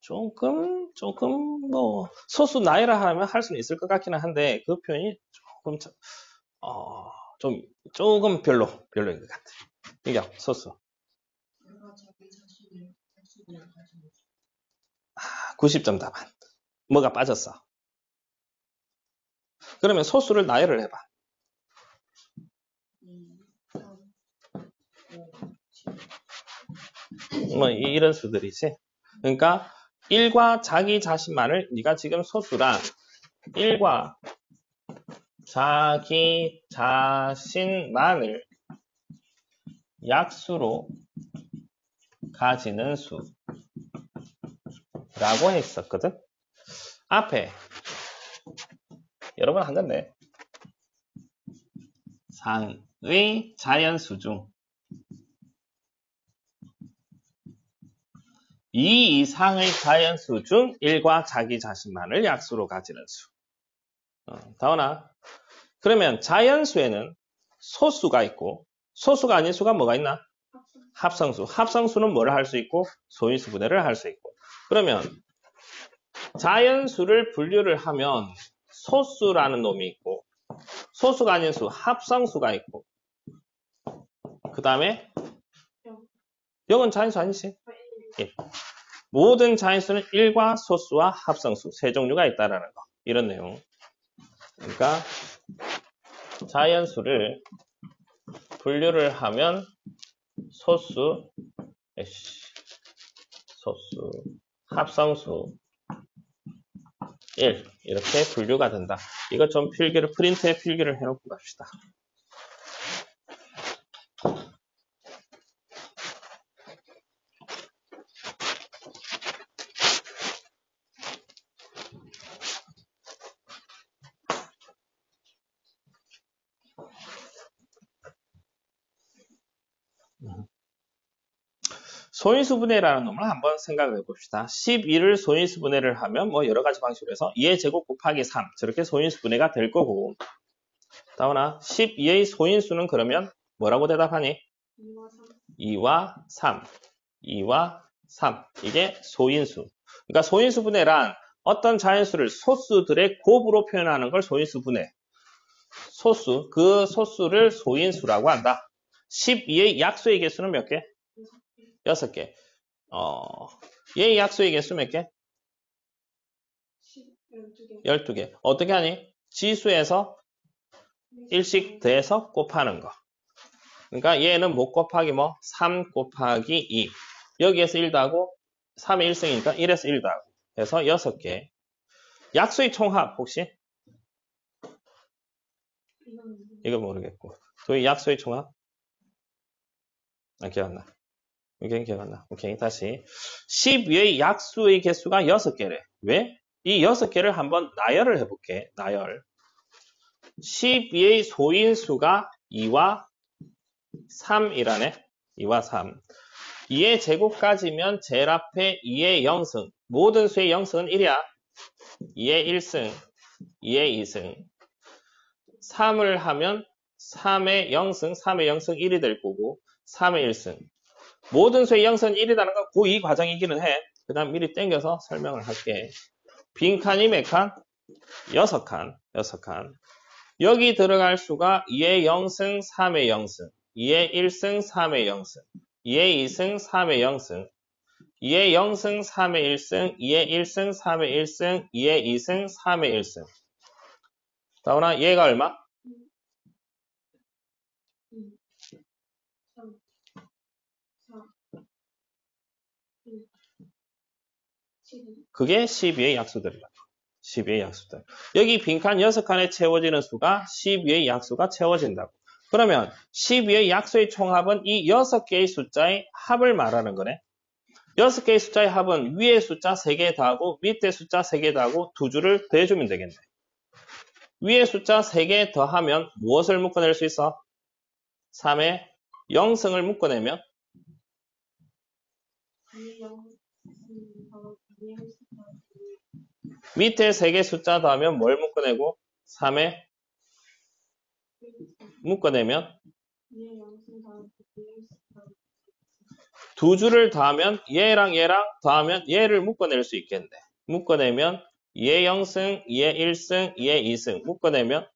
[SPEAKER 1] 조금 소수 나이라 하면 할 수는 있을 것 같기는 한데, 그 표현이 조금 별로인 것 같아. 이게 소수. 90점 답안. 뭐가 빠졌어? 그러면 소수를 나열을 해봐. 이런 수들이지. 그러니까 1과 자기 자신만을 네가 지금 소수랑 1과 자기 자신만을 약수로 가지는 수라고 했었거든. 앞에 여러 번 한 건데 상의 자연수 중 이 이상의 자연수 중 1과 자기 자신만을 약수로 가지는 수. 다원아, 그러면 자연수에는 소수가 있고 소수가 아닌 수가 뭐가 있나? 합성수. 합성수는 뭐를 할 수 있고 소인수 분해를 할 수 있고. 그러면 자연수를 분류를 하면 소수라는 놈이 있고 소수가 아닌 수 합성수가 있고 그 다음에
[SPEAKER 2] 영.
[SPEAKER 1] 0은 자인수 아니지?
[SPEAKER 2] 아,
[SPEAKER 1] 1. 모든 자인수는 1과 소수와 합성수 세 종류가 있다라는 거. 이런 내용. 그러니까 자연수를 분류를 하면 소수, 합성수 1 이렇게 분류가 된다. 이거 좀 필기를 프린트에 필기를 해놓고 갑시다. 소인수분해라는 놈을 한번 생각을 해봅시다. 12를 소인수분해를 하면 뭐 여러 가지 방식으로 해서 2의 제곱 곱하기 3 저렇게 소인수분해가 될 거고 다우나 12의 소인수는 그러면 뭐라고 대답하니? 2와 3 2와 3 이게 소인수. 그러니까 소인수분해란 어떤 자연수를 소수들의 곱으로 표현하는 걸 소인수분해. 소수, 그 소수를 소인수라고 한다. 12의 약수의 개수는 몇 개? 6개. 얘의 약수의 개수 몇 개?
[SPEAKER 2] 12개.
[SPEAKER 1] 12개. 어떻게 하니? 지수에서 1씩 더해서 곱하는 거. 그러니까 얘는 뭐 곱하기 뭐? 3 곱하기 2. 여기에서 1 더하고 3의 1승이니까 1에서 1 더하고 해서 6개. 약수의 총합 혹시? 이거 모르겠고. 도희 약수의 총합? 기억 안 나. 오케이, 기억 안 나. 오케이, 다시. 12의 약수의 개수가 6개래. 왜? 이 6개를 한번 나열을 해볼게. 나열. 12의 소인수가 2와 3이라네. 2와 3. 2의 제곱까지면 제일 앞에 2의 0승. 모든 수의 0승은 1이야. 2의 1승, 2의 2승. 3을 하면 3의 0승, 3의 0승 1이 될 거고 3의 1승. 모든 수의 0승은 1이라는 건 고2 과정이기는 해. 그 다음 미리 땡겨서 설명을 할게. 빈칸이 몇 칸? 6칸. 6칸. 여기 들어갈 수가 2의 0승, 3의 0승, 2의 1승, 3의 0승, 2의 2승, 3의 0승, 2의 0승, 3의 1승, 2의 1승, 3의 1승, 2의 2승, 3의 1승. 다우나 얘가 얼마?
[SPEAKER 2] 3, 4, 1, 7.
[SPEAKER 1] 그게 12의 약수들이라고. 12의 약수들. 여기 빈칸 6칸에 채워지는 수가 12의 약수가 채워진다고. 그러면 12의 약수의 총합은 이 6개의 숫자의 합을 말하는 거네. 6개의 숫자의 합은 위에 숫자 3개 더하고 밑에 숫자 3개 더하고 두 줄을 더해주면 되겠네. 위에 숫자 3개 더하면 무엇을 묶어낼 수 있어? 3의 0승을 묶어내면
[SPEAKER 2] 2의 0,
[SPEAKER 1] 밑에 3개 숫자 더하면 뭘 묶어내고 3의 묶어내면
[SPEAKER 2] 2의 0승 더하기 2의 1승 더하기
[SPEAKER 1] 두 줄을 더하면 얘랑 얘랑 더하면 얘를 묶어낼 수 있겠네. 묶어내면 2의 0승, 2의 1승, 2의 2승 묶어내면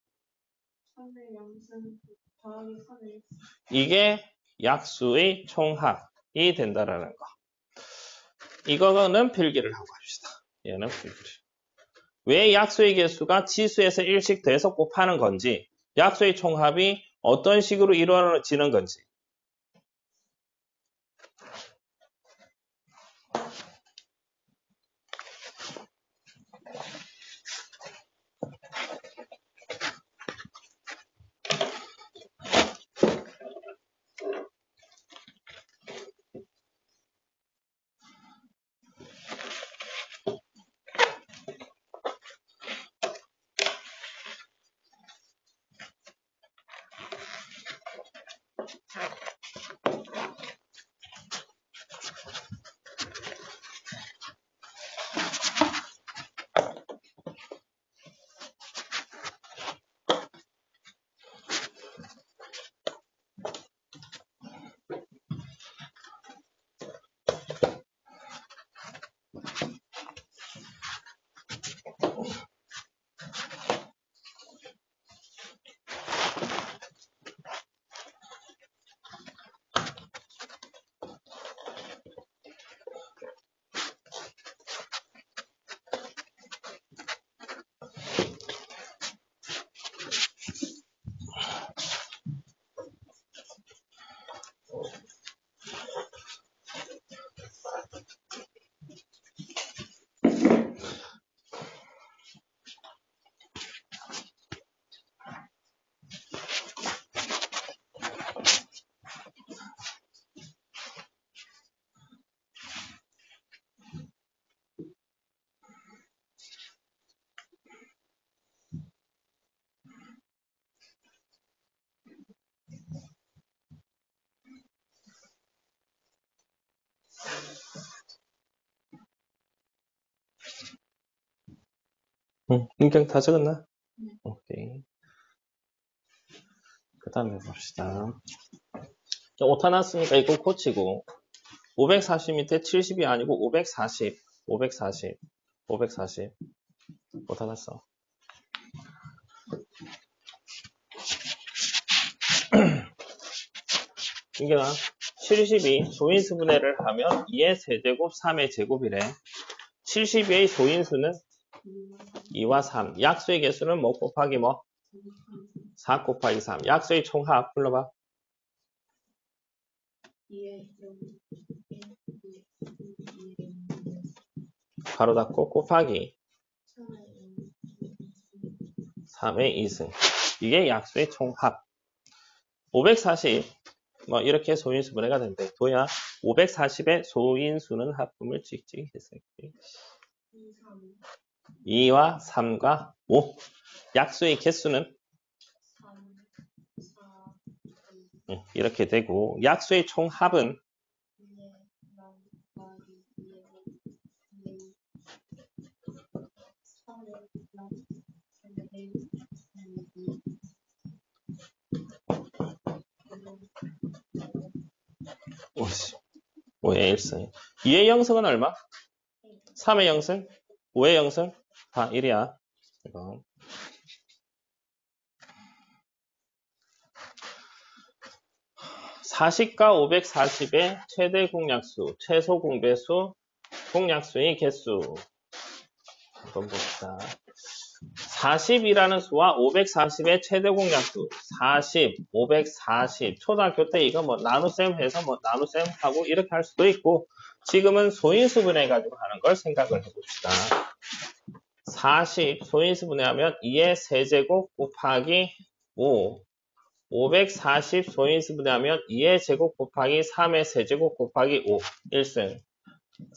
[SPEAKER 2] 3의 0승 더하기 3의 1승.
[SPEAKER 1] 이게 약수의 총합이 된다라는 거. 이거는 필기를 하고 합시다. 얘는 필기를. 왜 약수의 개수가 지수에서 1씩 더해서 곱하는 건지, 약수의 총합이 어떤 식으로 이루어지는 건지. 응, 인경 다 적었나?
[SPEAKER 2] 네.
[SPEAKER 1] 오케이. 그 다음에 봅시다. 5타 났으니까 이거 고치고, 540 밑에 70이 아니고 540, 540, 540. 5타 났어. 인경아, 70이 소인수분해를 하면 2의 세제곱, 3의 제곱이래. 72의 소인수는 2와 3. 약수의 개수는 뭐 곱하기 뭐? 4 곱하기 3. 약수의 총합 불러봐. 바로 닫고 곱하기 3의 2승. 이게 약수의 총합. 540. 뭐 이렇게 소인수 분해가 된대. 도야 540의 소인수는 합분을 찍찍 했어요. 2와 3과 5. 약수의 개수는 이렇게 되고 약수의 총합은 오씨. 5의 1승. 2의 0승은 얼마? 3의 0승? 5의 0승? 다 1이야. 이거. (40과) (540의) 최대 공약수, 최소 공배수, 공약수의 개수. 한번 봅시다. 40이라는 수와 540의 최대 공약수, 40, 540. 초등학교 때 이거 뭐 나눗셈 해서 뭐 나눗셈 하고 이렇게 할 수도 있고, 지금은 소인수 분해가지고 하는 걸 생각을 해봅시다. 40 소인수 분해하면 2의 세제곱 곱하기 5. 540 소인수 분해하면 2의 제곱 곱하기 3의 세제곱 곱하기 5. 1승.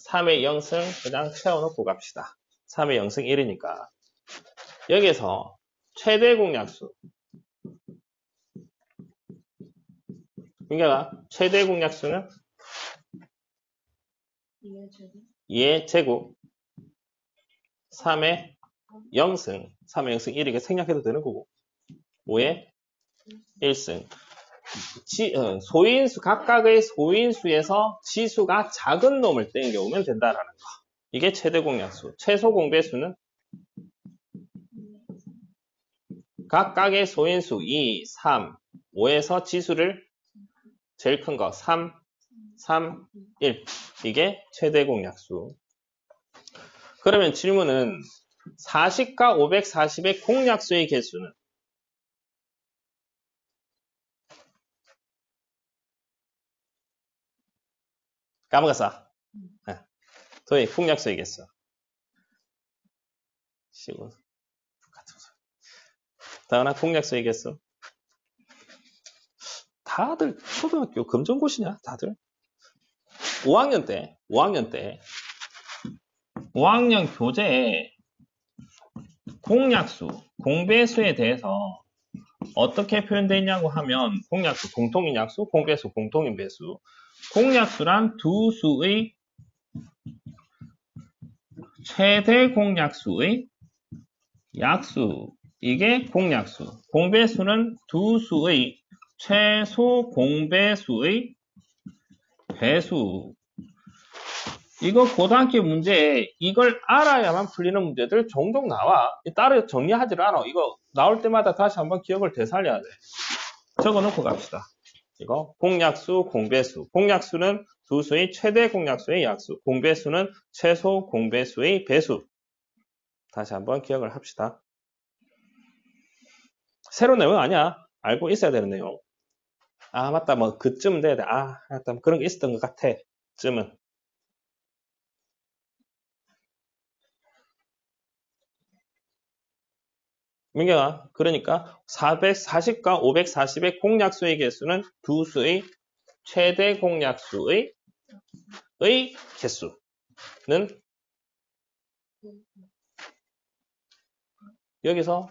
[SPEAKER 1] 3의 0승 그냥 채워놓고 갑시다. 3의 0승 1이니까. 여기서 최대 공약수. 그러니까 최대 공약수는 2의 제곱 3의 0승 3의 0승 1이게 생략해도 되는 거고 5의 1승 소인수 각각의 소인수에서 지수가 작은 놈을 땡겨오면 된다라는 거. 이게 최대 공약수. 최소 공배수는 각각의 소인수 2, 3, 5에서 지수를 제일 큰 거 3, 3, 1. 이게 최대 공약수. 그러면 질문은 40과 540의 공약수의 개수는 까먹었어. 도의 공약수의 개수. 15. 다음은 공약수의 개수. 다들 초등학교 검정고시냐? 다들? 5학년 때 5학년 교재에 공약수, 공배수에 대해서 어떻게 표현되어 있냐고 하면 공약수, 공통인 약수, 공배수, 공통인 배수. 공약수란 두 수의 최대 공약수의 약수. 이게 공약수. 공배수는 두 수의 최소 공배수의 배수. 이거 고등학교 문제에 이걸 알아야만 풀리는 문제들 종종 나와. 따로 정리하지를 않아. 이거 나올 때마다 다시 한번 기억을 되살려야 돼. 적어놓고 갑시다. 이거 공약수, 공배수. 공약수는 두 수의 최대 공약수의 약수. 공배수는 최소 공배수의 배수. 다시 한번 기억을 합시다. 새로운 내용 아니야. 알고 있어야 되는 내용. 아 맞다 뭐 그쯤은 돼야 돼. 아 맞다 그런 게 있었던 것 같아. 쯤은. 민경아, 그러니까 440과 540의 공약수의 개수는 두 수의 최대 공약수의 개수는 여기서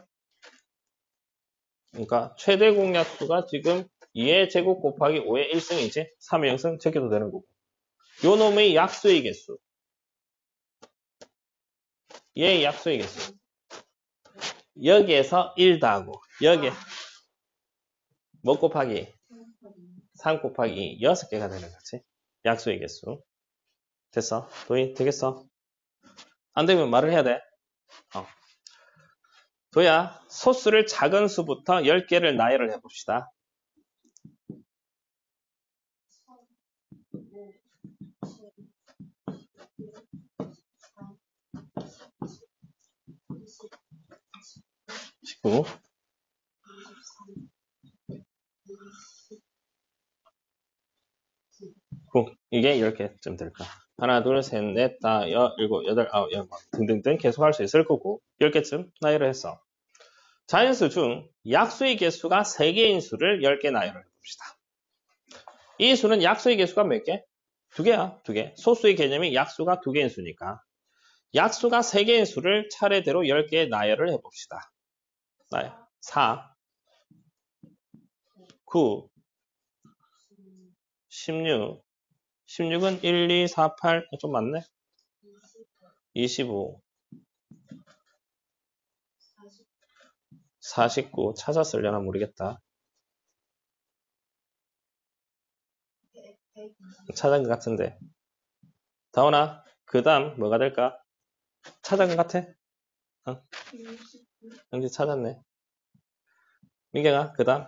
[SPEAKER 1] 그러니까 최대 공약수가 지금 2의 제곱 곱하기 5의 1승이지 3의 0승 적혀도 되는 거고 요 놈의 약수의 개수 얘의 약수의 개수 여기에서 1 더하고 여기에 뭐 곱하기 3 곱하기 6개가 되는 거지. 약수의 개수. 됐어? 도희 되겠어? 안 되면 말을 해야 돼. 도희야, 소수를 작은 수부터 10개를 나열을 해봅시다. 구. 이게 10개쯤 될까? 하나, 둘, 셋, 넷, 다, 일곱, 여덟, 아홉, 열, 등등등 계속 할 수 있을 거고 10개쯤 나열을 했어. 자연수 중 약수의 개수가 3개인 수를 10개 나열을 해봅시다. 이 수는 약수의 개수가 몇 개? 2개야, 2개. 소수의 개념이 약수가 2개인 수니까. 약수가 3개인 수를 차례대로 10개 나열을 해봅시다. 4, 9, 16, 16은 1, 2, 4, 8, 좀 많네. 25, 49, 찾았으려나 모르겠다. 찾은 것 같은데. 다원아, 그 다음 뭐가 될까? 찾은 것 같아? 현재 찾았네. 민경아, 그 다음.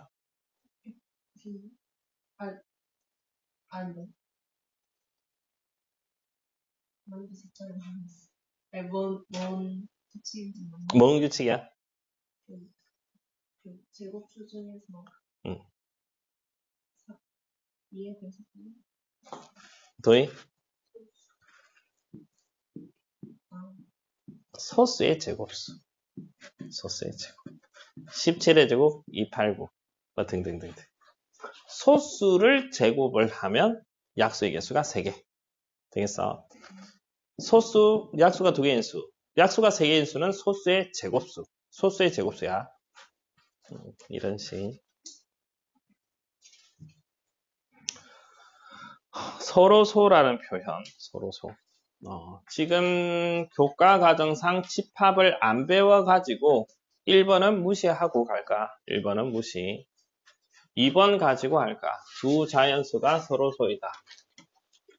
[SPEAKER 1] 뭔 규칙이야?
[SPEAKER 2] 제곱수 중에서 이해돼서
[SPEAKER 1] 도희? 소수의 제곱수. 소수의 제곱. 17의 제곱, 289, 등등등등. 소수를 제곱을 하면 약수의 개수가 3개. 되겠어? 소수, 약수가 2개인 수. 약수가 3개인 수는 소수의 제곱수. 소수의 제곱수야. 이런 식. 서로소라는 표현. 서로소. 지금 교과 과정상 집합을 안 배워가지고 1번은 무시하고 갈까? 1번은 무시. 2번 가지고 할까? 두 자연수가 서로소이다.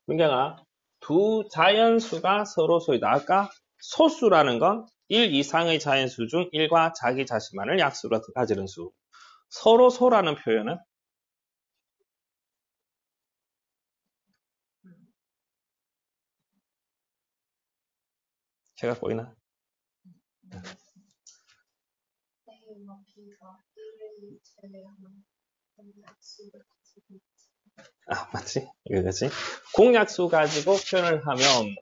[SPEAKER 1] 민경아, 두 자연수가 서로소이다. 아까 소수라는 건 1 이상의 자연수 중 1과 자기 자신만을 약수로 가지는 수. 서로소라는 표현은 제가 보이나? 맞지? 이거지? 공약수 가지고 표현을 하면,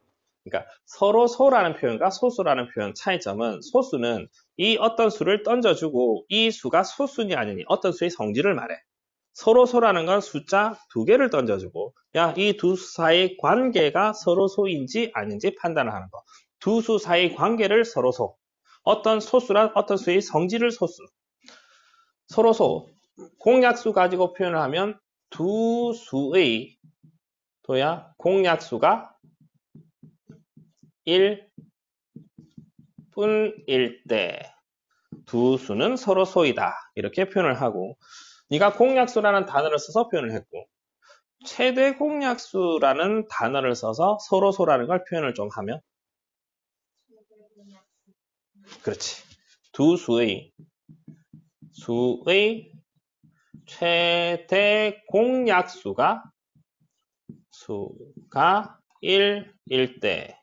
[SPEAKER 1] 그러니까 서로소라는 표현과 소수라는 표현 차이점은 소수는 이 어떤 수를 던져주고 이 수가 소수니 아니니 어떤 수의 성질을 말해. 서로소라는 건 숫자 2개를 던져주고 야, 이 두 수 사이의 관계가 서로소인지 아닌지 판단을 하는 거. 두 수 사이의 관계를 서로소. 어떤 소수란 어떤 수의 성질을 소수. 서로소. 공약수 가지고 표현을 하면 두 수의 도야 공약수가 1분일 때 두 수는 서로소이다. 이렇게 표현을 하고 네가 공약수라는 단어를 써서 표현을 했고 최대 공약수라는 단어를 써서 서로소라는 걸 표현을 좀 하면 그렇지. 두 수의 최대 공약수가 1일 때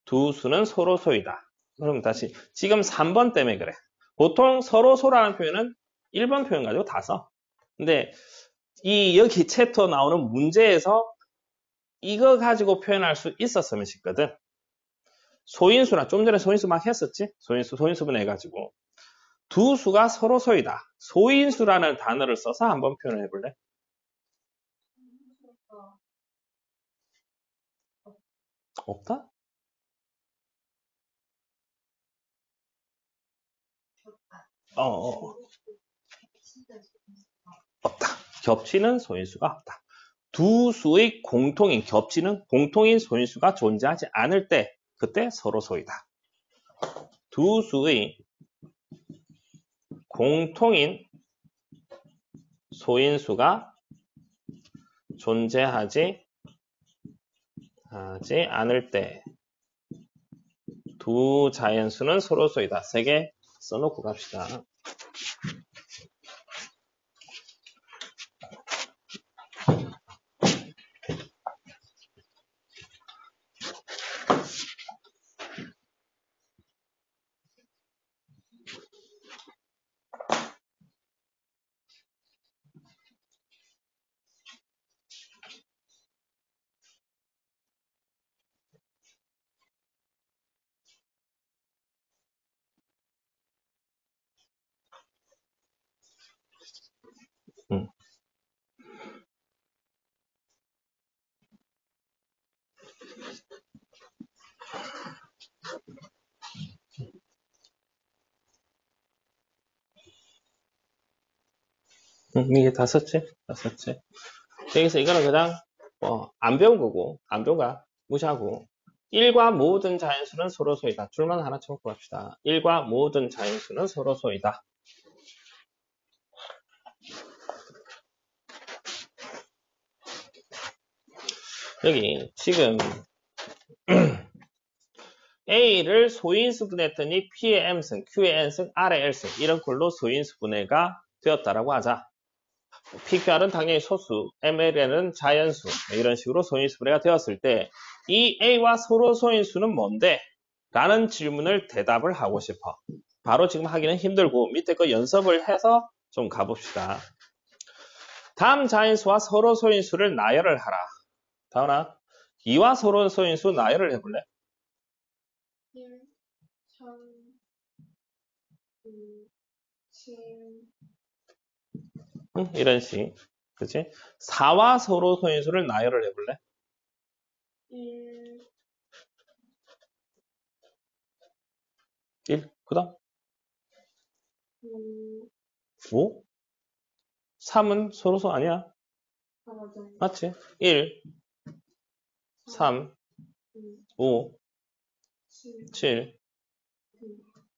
[SPEAKER 1] 두 수는 서로소이다. 그럼 다시 지금 3번 때문에 그래. 보통 서로소라는 표현은 1번 표현 가지고 다 써. 근데 여기 챕터 나오는 문제에서 이거 가지고 표현할 수 있었으면 싶거든. 소인수나 좀 전에 소인수 막 했었지? 소인수분 해가지고 두 수가 서로소이다. 소인수라는 단어를 써서 한번 표현을 해볼래? 없다? 없다. 겹치는 소인수가 없다. 두 수의 겹치는 공통인 소인수가 존재하지 않을 때 그때 서로소이다. 두 수의 공통인 소인수가 존재하지 않을 때 두 자연수는 서로 소이다. 3개 써놓고 갑시다. 이게 다 썼지? 다 썼지? 여기서 이거는 그냥 안 배운 거고, 안 배운 거야. 무시하고. 1과 모든 자연수는 서로 소이다. 줄만 하나 쳐놓고 갑시다. 1과 모든 자연수는 서로 소이다. 여기 지금 A를 소인수분 했더니 P의 M승, Q의 N승, R의 L승 이런 꼴로 소인수분해가 되었다라고 하자. PQR은 당연히 소수, MLN은 자연수 이런 식으로 소인수분해가 되었을 때 이 A와 서로 소인수는 뭔데? 라는 질문을 대답을 하고 싶어. 바로 지금 하기는 힘들고 밑에 거 연습을 해서 좀 가봅시다. 다음 자연수와 서로 소인수를 나열을 하라. 다은아, 2와 서로 소인수 나열을 해볼래?
[SPEAKER 2] 1, 3, 2, 7.
[SPEAKER 1] 이런 식. 그치? 4와 서로 소인수를 나열을 해볼래?
[SPEAKER 2] 1,
[SPEAKER 1] 1. 그 다음?
[SPEAKER 2] 5.
[SPEAKER 1] 5? 3은 서로소 아니야?
[SPEAKER 2] 아, 맞아요.
[SPEAKER 1] 맞지? 1, 3, 5, 7.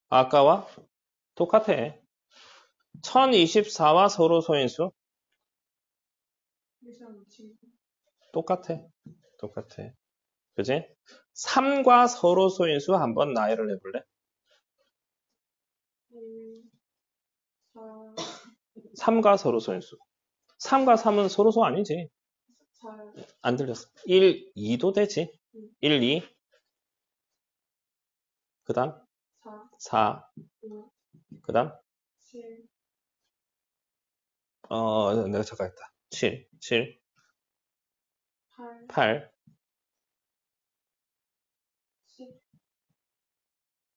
[SPEAKER 1] 아까와 똑같아. 1024와 서로 소인수? 똑같아. 똑같아. 그지? 3과 서로 소인수 한번 나열을 해볼래?
[SPEAKER 2] 4,
[SPEAKER 1] 3과 서로 소인수. 3과 3은 서로소 아니지.
[SPEAKER 2] 4,
[SPEAKER 1] 안 들렸어. 1, 2도 되지. 1, 2. 그 다음
[SPEAKER 2] 4,
[SPEAKER 1] 4.
[SPEAKER 2] 5,
[SPEAKER 1] 그 다음
[SPEAKER 2] 7,
[SPEAKER 1] 내가 착각했다. 7, 7,
[SPEAKER 2] 8,
[SPEAKER 1] 8.
[SPEAKER 2] 10,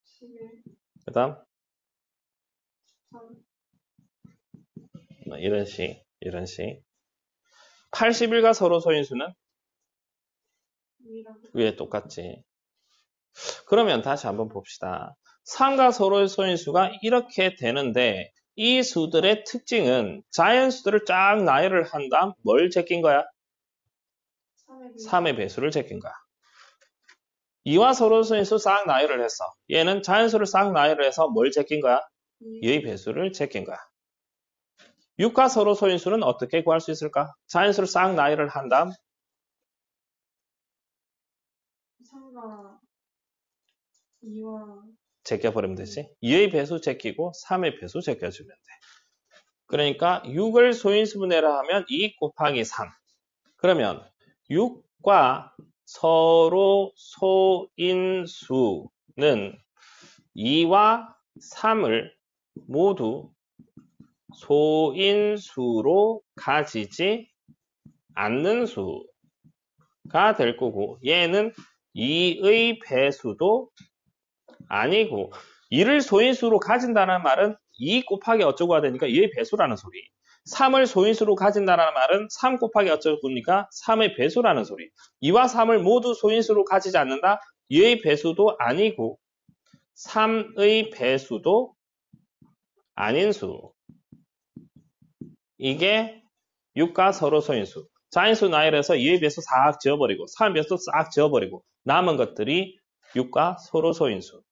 [SPEAKER 2] 11,
[SPEAKER 1] 그 다음
[SPEAKER 2] 13.
[SPEAKER 1] 이런 식. 81과 서로 소인수는 위에 똑같지. 그러면 다시 한번 봅시다. 3과 서로 소인수가 이렇게 되는데 이 수들의 특징은 자연수들을 쫙 나열을 한 다음 뭘 제낀 거야? 3의 배수를 제낀 거야. 2와 서로 소인수 싹 나열을 했어. 얘는 자연수를 싹 나열을 해서 뭘 제낀 거야? 2의 배수를 제낀 거야. 6과 서로 소인수는 어떻게 구할 수 있을까? 자연수를 싹 나열을 한 다음
[SPEAKER 2] 3과 2와
[SPEAKER 1] 제껴버리면 되지. 2의 배수 제끼고 3의 배수 제껴주면 돼. 그러니까 6을 소인수분해라 하면 2 곱하기 3. 그러면 6과 서로 소인수는 2와 3을 모두 소인수로 가지지 않는 수가 될 거고 얘는 2의 배수도 아니고 2를 소인수로 가진다는 말은 2 곱하기 어쩌고가 되니까 2의 배수라는 소리. 3을 소인수로 가진다는 말은 3 곱하기 어쩌고니까 3의 배수라는 소리. 2와 3을 모두 소인수로 가지지 않는다. 2의 배수도 아니고 3의 배수도 아닌 수. 이게 6과 서로 소인수. 자인수 나열해서 2의 배수 싹 지워버리고 3의 배수 싹 지워버리고 남은 것들이 6과 서로 소인수.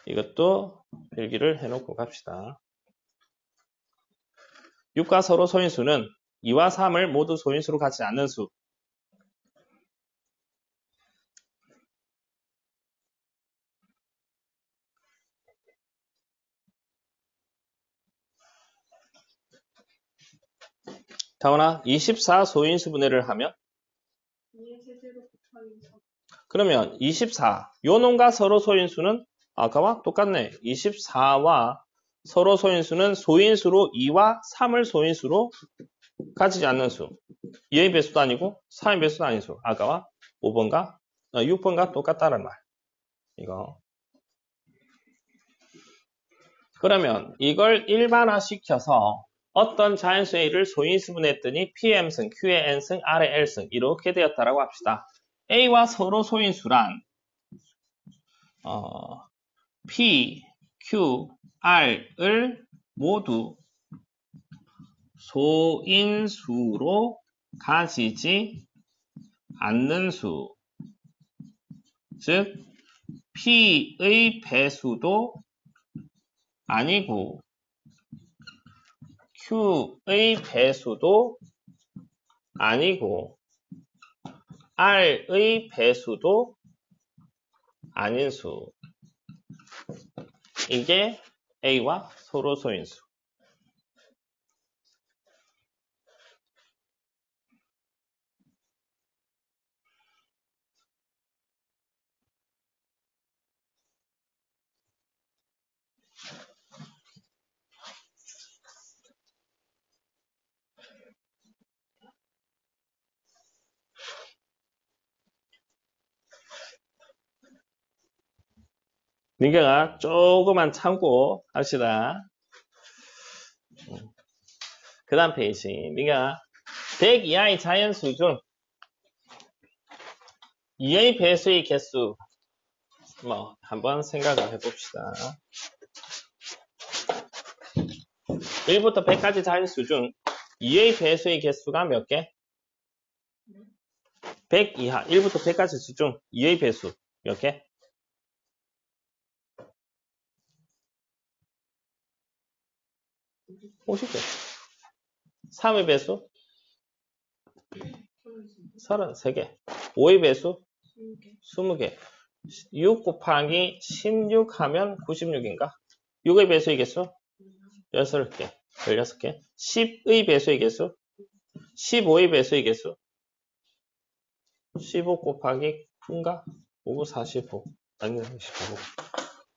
[SPEAKER 1] 이것도 필기를 해놓고 갑시다. 6과 서로 소인수는 2와 3을 모두 소인수로 갖지 않는 수. 다원아, 24 소인수 분해를 하면
[SPEAKER 2] 2의 세제곱 곱하기 3.
[SPEAKER 1] 그러면 24, 요 놈과 서로 소인수는 아까와 똑같네. 24와 서로 소인수는 소인수로 2와 3을 소인수로 가지지 않는 수. 2의 배수도 아니고 3의 배수도 아닌 수. 아까와 5번과 6번과 똑같다는 말. 이거. 그러면 이걸 일반화시켜서 어떤 자연수 A를 소인수 분해했더니 PM승, Q의 N승, R의 L승 이렇게 되었다라고 합시다. A와 서로 소인수란 P, Q, R을 모두 소인수로 가지지 않는 수. 즉 P의 배수도 아니고 Q의 배수도 아니고 R의 배수도 아닌 수. 이게 A와 서로 소인수. 민경아 조금만 참고 합시다. 그 다음 페이지. 민경아 100 이하의 자연수 중 2의 배수의 개수 한번 생각을 해봅시다. 1부터 100까지 자연수 중 2의 배수의 개수가 몇 개? 100 이하 1부터 100까지 수 중 2의 배수 몇 개? 50개. 3의 배수 33개. 5의 배수 20개. 6 곱하기 16 하면 96인가? 6의 배수의 개수 6개. 16개. 10의 배수의 개수 15의 배수의 개수 15 곱하기 9인가? 5, 45. 아니, 15.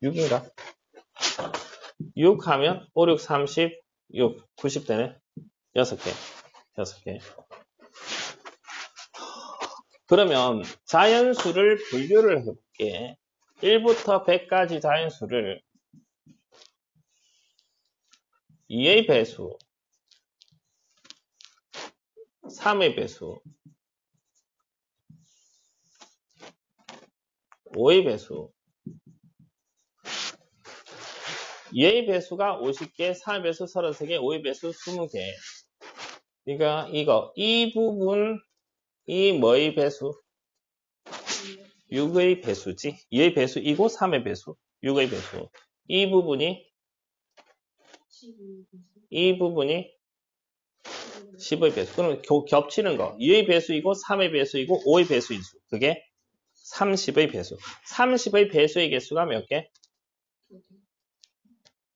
[SPEAKER 1] 6인가? 6 하면 5, 6, 36. 90 되네. 6개. 6개. 그러면 자연수를 분류를 해볼게. 1부터 100까지 자연수를 2의 배수, 3의 배수, 5의 배수, 2의 배수가 50개, 3의 배수 33개, 5의 배수 20개. 그러니까 이 부분이 뭐의 배수? 6의 배수지. 2의 배수이고 3의 배수, 6의 배수. 이 부분이 10의 배수. 그럼 겹치는 거. 2의 배수이고 3의 배수이고 5의 배수인 수. 그게 30의 배수. 30의 배수의 개수가 몇 개?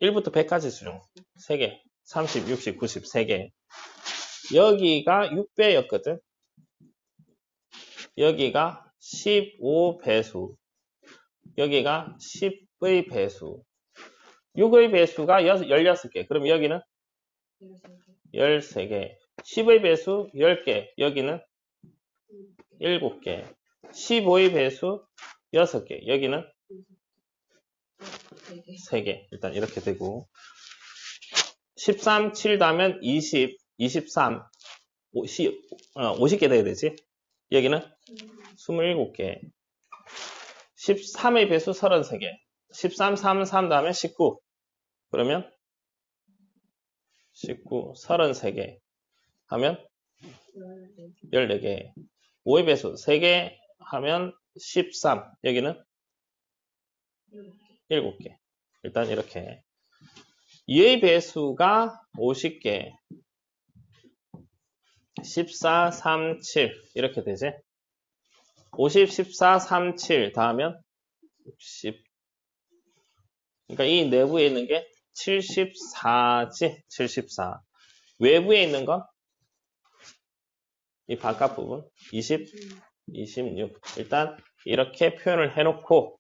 [SPEAKER 1] 1부터 100까지 수중. 3개. 30, 60, 90, 3개. 여기가 6배였거든. 여기가 15배수. 여기가 10의 배수. 6의 배수가 16개. 그럼 여기는 13개. 10의 배수 10개. 여기는 7개. 15의 배수 6개. 여기는 3개. 일단 이렇게 되고 13, 7 다면 20, 23, 50개 돼야 되지. 여기는 27개. 13의 배수 33개. 13, 3, 3 다음에 19. 그러면 19, 33개 하면 14개. 5의 배수 3개 하면 13. 여기는 7개. 일단 이렇게 2의 배수가 50개 14, 3, 7 이렇게 되지. 50, 14, 3, 7 다하면 60. 그러니까 이 내부에 있는 게 74지. 74. 외부에 있는 건 이 바깥 부분 20, 26. 일단 이렇게 표현을 해놓고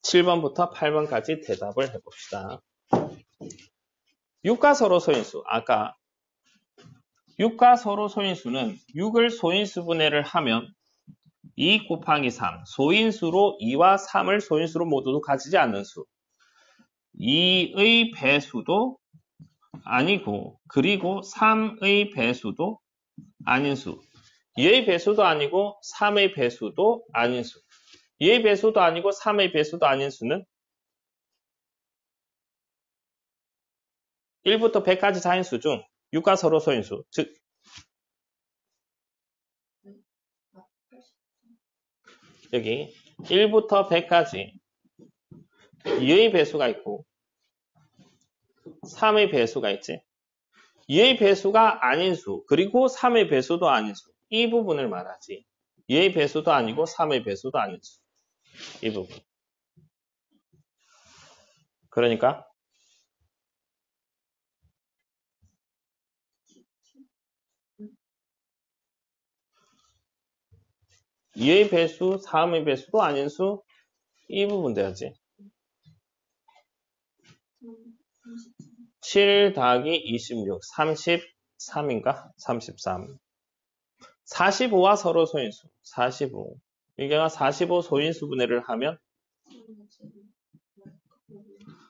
[SPEAKER 1] 7번부터 8번까지 대답을 해봅시다. 육가서로 소인수. 아까 육가서로 소인수는 6을 소인수분해를 하면 2 곱하기 3. 소인수로 2와 3을 소인수로 모두 가지지 않는 수. 2의 배수도 아니고 그리고 3의 배수도 아닌 수. 2의 배수도 아니고 3의 배수도 아닌 수. 2의 배수도 아니고 3의 배수도 아닌 수는 1부터 100까지 자인수 중 육가서로 소인수. 즉 여기 1부터 100까지 2의 배수가 있고 3의 배수가 있지. 2의 배수가 아닌 수, 그리고 3의 배수도 아닌 수. 이 부분을 말하지. 2의 배수도 아니고 3의 배수도 아닌 수. 이 부분. 그러니까 2의 배수, 3의 배수도 아닌 수. 이 부분 돼야지. 7 더하기 26, 33인가? 33. 45와 서로 소인수, 45. 이게 45 소인수 분해를 하면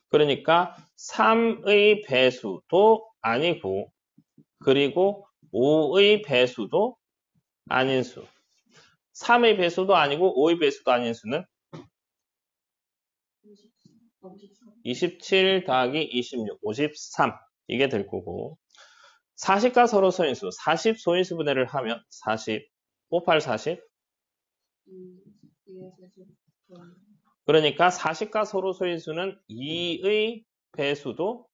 [SPEAKER 1] 그러니까 3의 배수도 아니고 그리고 5의 배수도 아닌 수. 3의 배수도 아니고 5의 배수도 아닌 수는 27 더하기 26, 53. 이게 될 거고 40과 서로 소인수, 40 소인수 분해를 하면 40, 5, 8, 40. 그러니까 40과 서로 소인수는 2의 배수도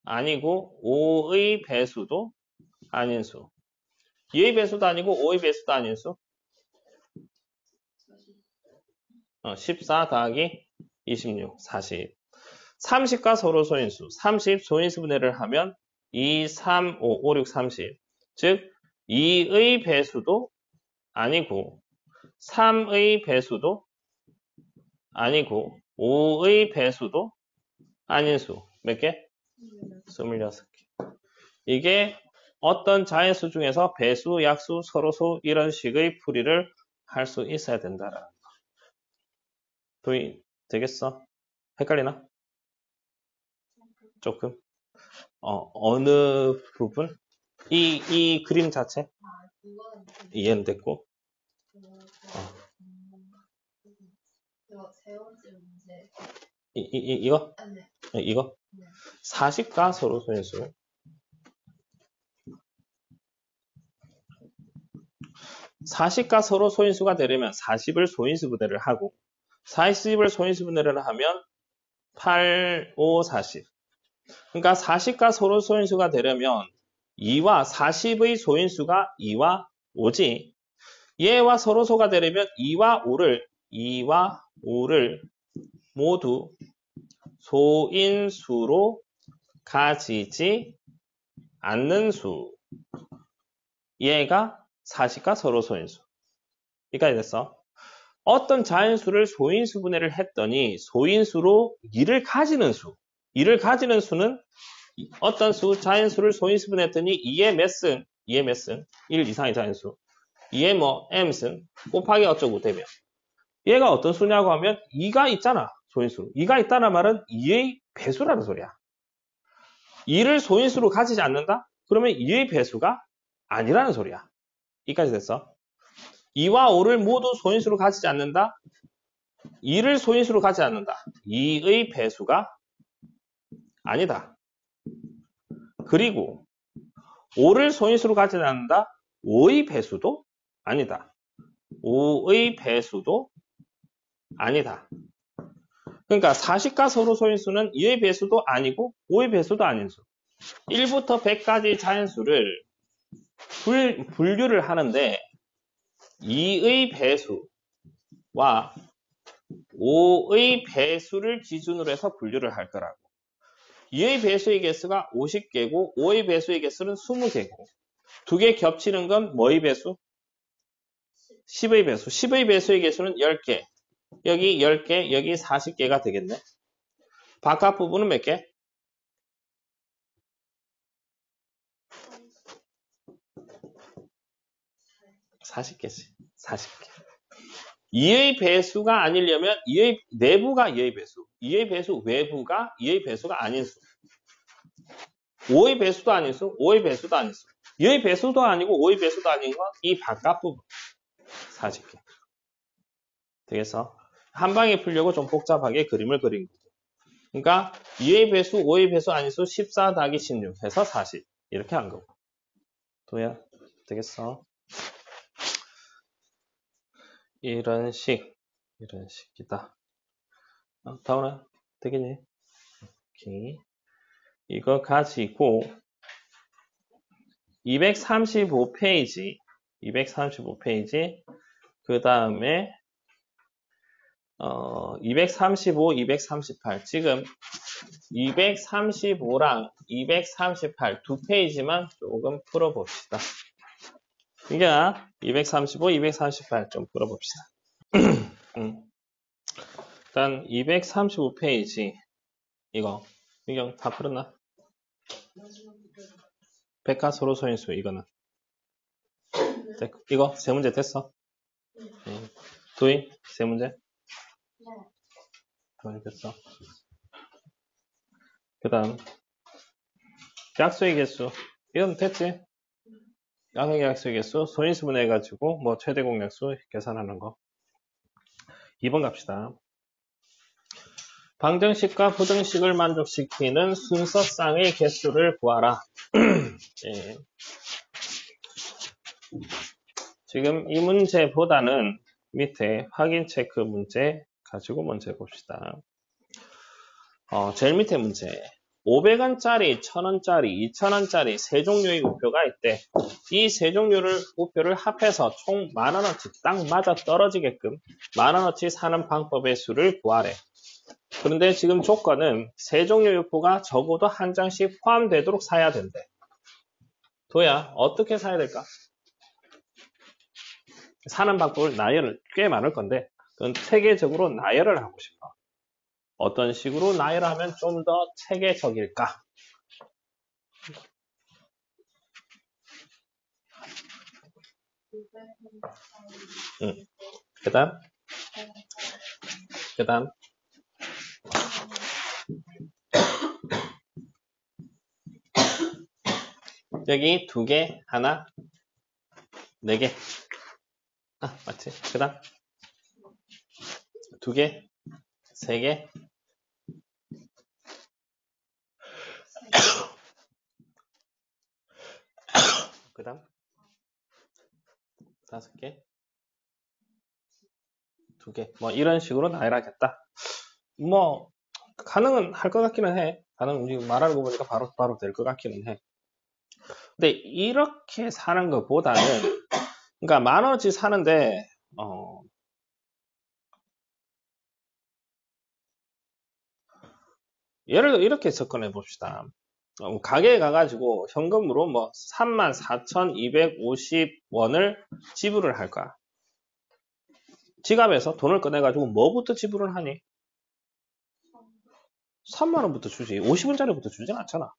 [SPEAKER 1] 아니고 5의 배수도 아닌 수. 2의 배수도 아니고 5의 배수도 아닌 수. 14 더하기 26, 40. 30과 서로 소인수, 30 소인수 분해를 하면 2, 3, 5, 5, 6, 30. 즉 2의 배수도 아니고 3의 배수도 아니고 5의 배수도 아닌 수. 몇 개? 26개. 이게 어떤 자연수 중에서 배수, 약수, 서로수 이런 식의 풀이를 할 수 있어야 된다라는 거. 도입 되겠어? 헷갈리나? 조금? 어느 부분? 이 그림 자체? 이해는 됐고.
[SPEAKER 2] 세 번째 문제.
[SPEAKER 1] 이거?
[SPEAKER 2] 네.
[SPEAKER 1] 이거?
[SPEAKER 2] 네.
[SPEAKER 1] 40과 서로 소인수. 40과 서로 소인수가 되려면 40을 소인수 분해를 하고 40을 소인수 분해를 하면 8, 5, 40. 그러니까 40과 서로 소인수가 되려면 2와 40의 소인수가 2와 5지. 얘와 서로소가 되려면 2와 5를 모두 소인수로 가지지 않는 수. 얘가 40과 서로 소인수. 여기까지 됐어. 어떤 자연수를 소인수 분해를 했더니 소인수로 2를 가지는 수. 2를 가지는 수는 어떤 수, 자연수를 소인수 분해했더니 2의 몇 승? 2의 몇 승? 1 이상의 자연수. 2의 뭐 m승 곱하기 어쩌고 되면 얘가 어떤 수냐고 하면 2가 있잖아. 소인수. 2가 있다는 말은 2의 배수라는 소리야. 2를 소인수로 가지지 않는다? 그러면 2의 배수가 아니라는 소리야. 여기까지 됐어. 2와 5를 모두 소인수로 가지지 않는다? 2를 소인수로 가지지 않는다. 2의 배수가 아니다. 그리고 5를 소인수로 가지지 않는다? 5의 배수도 아니다. 5의 배수도 아니다. 그러니까 40과 서로 소인수는 2의 배수도 아니고 5의 배수도 아닌 수. 1부터 100까지 자연수를 분류를 하는데 2의 배수와 5의 배수를 기준으로 해서 분류를 할 거라고. 2의 배수의 개수가 50개고 5의 배수의 개수는 20개고 두 개 겹치는 건 뭐의 배수? 10의 배수. 10의 배수의 개수는 10개. 여기 10개, 여기 40개가 되겠네. 바깥 부분은 몇 개? 40개지. 40개. 2의 배수가 아니려면 2의 내부가 2의 배수. 2의 배수 외부가 2의 배수가 아닌 수. 5의 배수도 아닌 수, 5의 배수도 아닌 수. 2의 배수도 아니고 5의 배수도 아닌 건 이 바깥 부분. 40개. 되겠어? 한 방에 풀려고 좀 복잡하게 그림을 그린 거고. 그러니까 2의 배수, 5의 배수 아닌 수 14 더하기 16 해서 40. 이렇게 한 거고. 도야? 되겠어? 이런 식이다. 다운아, 되겠니? 오케이. 이거 가지고 235페이지, 그 다음에 235, 238. 지금 235랑 238 두 페이지만 조금 풀어봅시다. 이게 235, 238 좀 풀어봅시다. 일단 235페이지 이거 민경 다 풀었나? 백과 서로 소인수 이거는 이거 세 문제 됐어? 도희 세 문제? 도희 됐어. 그 다음 약수의 개수 이건 됐지? 약수의 개수 소인수분 해가지고 뭐 최대 공약수 계산하는 거. 2번 갑시다. 방정식과 부등식을 만족시키는 순서쌍의 개수를 구하라. 예. 지금 이 문제보다는 밑에 확인 체크 문제 가지고 먼저 해봅시다. 제일 밑에 문제. 500원짜리, 1000원짜리, 2000원짜리 세 종류의 우표가 있대. 이 세 종류를 우표를 합해서 총 10,000원어치 딱 맞아 떨어지게끔 10,000원어치 사는 방법의 수를 구하래. 그런데 지금 조건은 세 종류의 우표가 적어도 한 장씩 포함되도록 사야 된대. 도야, 어떻게 사야 될까? 사는 방법을 나열을 꽤 많을 건데 그건 체계적으로 나열을 하고 싶어. 어떤 식으로 나열하면 좀 더 체계적일까? 그 다음 여기 2개, 하나, 4개. 맞지? 그 다음 2개, 3개, 그 다음 5개, 2개. 뭐 이런 식으로 나열하겠다. 뭐 가능은 할 것 같기는 해. 가능 우리 말하는 거 보니까 바로 될 것 같기는 해. 근데 이렇게 사는 것보다는 그러니까 10,000원어치 사는데 예를 들어 이렇게 접근해 봅시다. 가게에 가가지고 현금으로 뭐 34,250원을 지불을 할 거야. 지갑에서 돈을 꺼내가지고 뭐부터 지불을 하니? 3만원부터 주지. 50원짜리부터 주진 않잖아.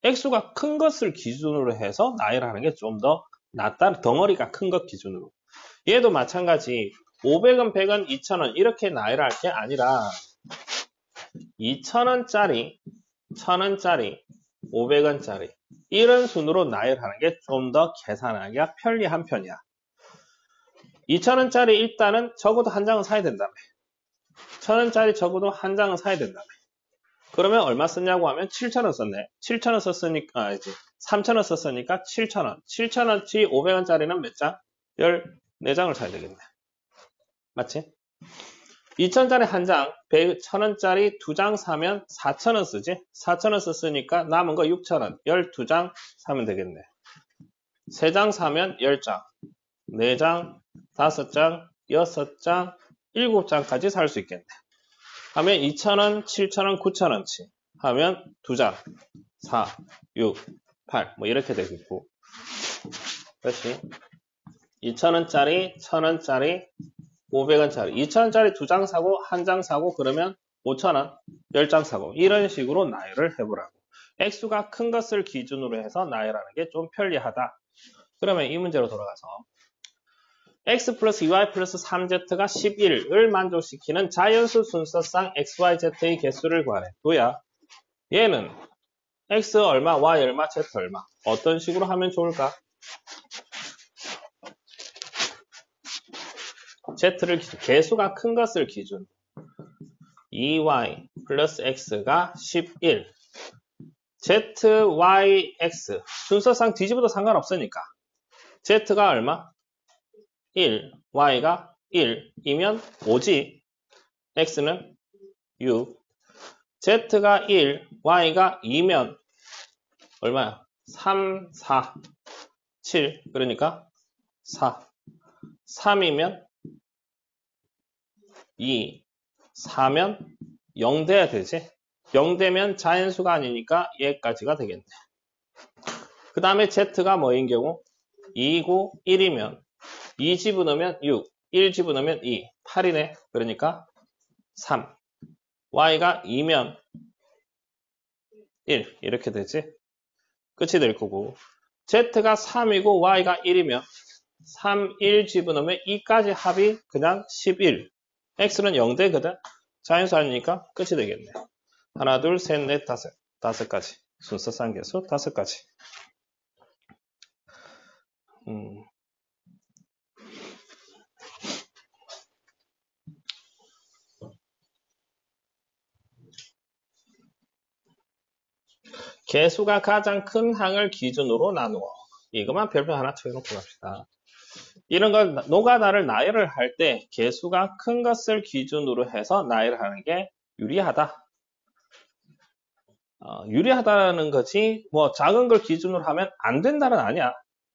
[SPEAKER 1] 액수가 큰 것을 기준으로 해서 나열하는 게 좀 더 낫다. 덩어리가 큰 것 기준으로. 얘도 마찬가지 500원, 100원, 2,000원 이렇게 나열할 게 아니라 2,000원짜리, 1,000원짜리, 500원짜리 이런 순으로 나열하는 게 좀 더 계산하기가 편리한 편이야. 2,000원짜리 일단은 적어도 한 장은 사야 된다며. 1,000원짜리 적어도 한 장은 사야 된다며. 그러면 얼마 썼냐고 하면 7,000원 썼네. 7,000원 썼으니까, 3,000원 썼으니까 7,000원. 7,000원치 500원짜리는 몇 장? 14장을 사야 되겠네. 맞지? 2,000원짜리 한 장, 1,000원짜리 2장 사면 4,000원 쓰지? 4,000원 썼으니까 남은 거 6,000원. 12장 사면 되겠네. 3장 사면 10장, 4장, 5장, 6장, 7장까지 살 수 있겠네. 하면 2,000원, 7,000원, 9,000원치. 하면 2장, 4, 6, 8. 뭐 이렇게 되겠고. 그렇지? 2,000원짜리, 1,000원짜리, 500원짜리. 2,000원짜리 2장 사고, 1장 사고, 그러면 5,000원, 10장 사고. 이런 식으로 나열을 해보라고. 액수가 큰 것을 기준으로 해서 나열하는 게 좀 편리하다. 그러면 이 문제로 돌아가서 x 플러스 2y 플러스 3z가 11을 만족시키는 자연수 순서상 xyz의 개수를 구하래. 도야, 얘는 x 얼마, y 얼마, z 얼마. 어떤 식으로 하면 좋을까? z를 기준, 개수가 큰 것을 기준. 2y 플러스 x가 11. z, y, x. 순서상 뒤집어도 상관없으니까. z가 얼마? 1, y가 1이면 5지. x는 6. z가 1, y가 2면 얼마야? 3, 4, 7. 그러니까 4. 3이면 2, 4면 0 돼야 되지. 0 되면 자연수가 아니니까 얘까지가 되겠네. 그 다음에 z가 뭐인 경우? 2고 1이면 2 집어넣으면 6, 1 집어넣으면 2, 8이네. 그러니까 3. y가 2면 1 이렇게 되지. 끝이 될 거고. z가 3이고 y가 1이면 3, 1 집어넣으면 2까지 합이 그냥 11. x는 0되거든. 자연수 아니니까 끝이 되겠네. 하나, 둘, 셋, 넷, 다섯 가지. 순서상 개수 5가지. 개수가 가장 큰 항을 기준으로 나누어. 이것만 별표 하나 쳐놓고 갑시다. 이런 걸 노가다를 나열을 할 때 개수가 큰 것을 기준으로 해서 나열하는 게 유리하다. 유리하다는 거지 뭐 작은 걸 기준으로 하면 안 된다는 아니야.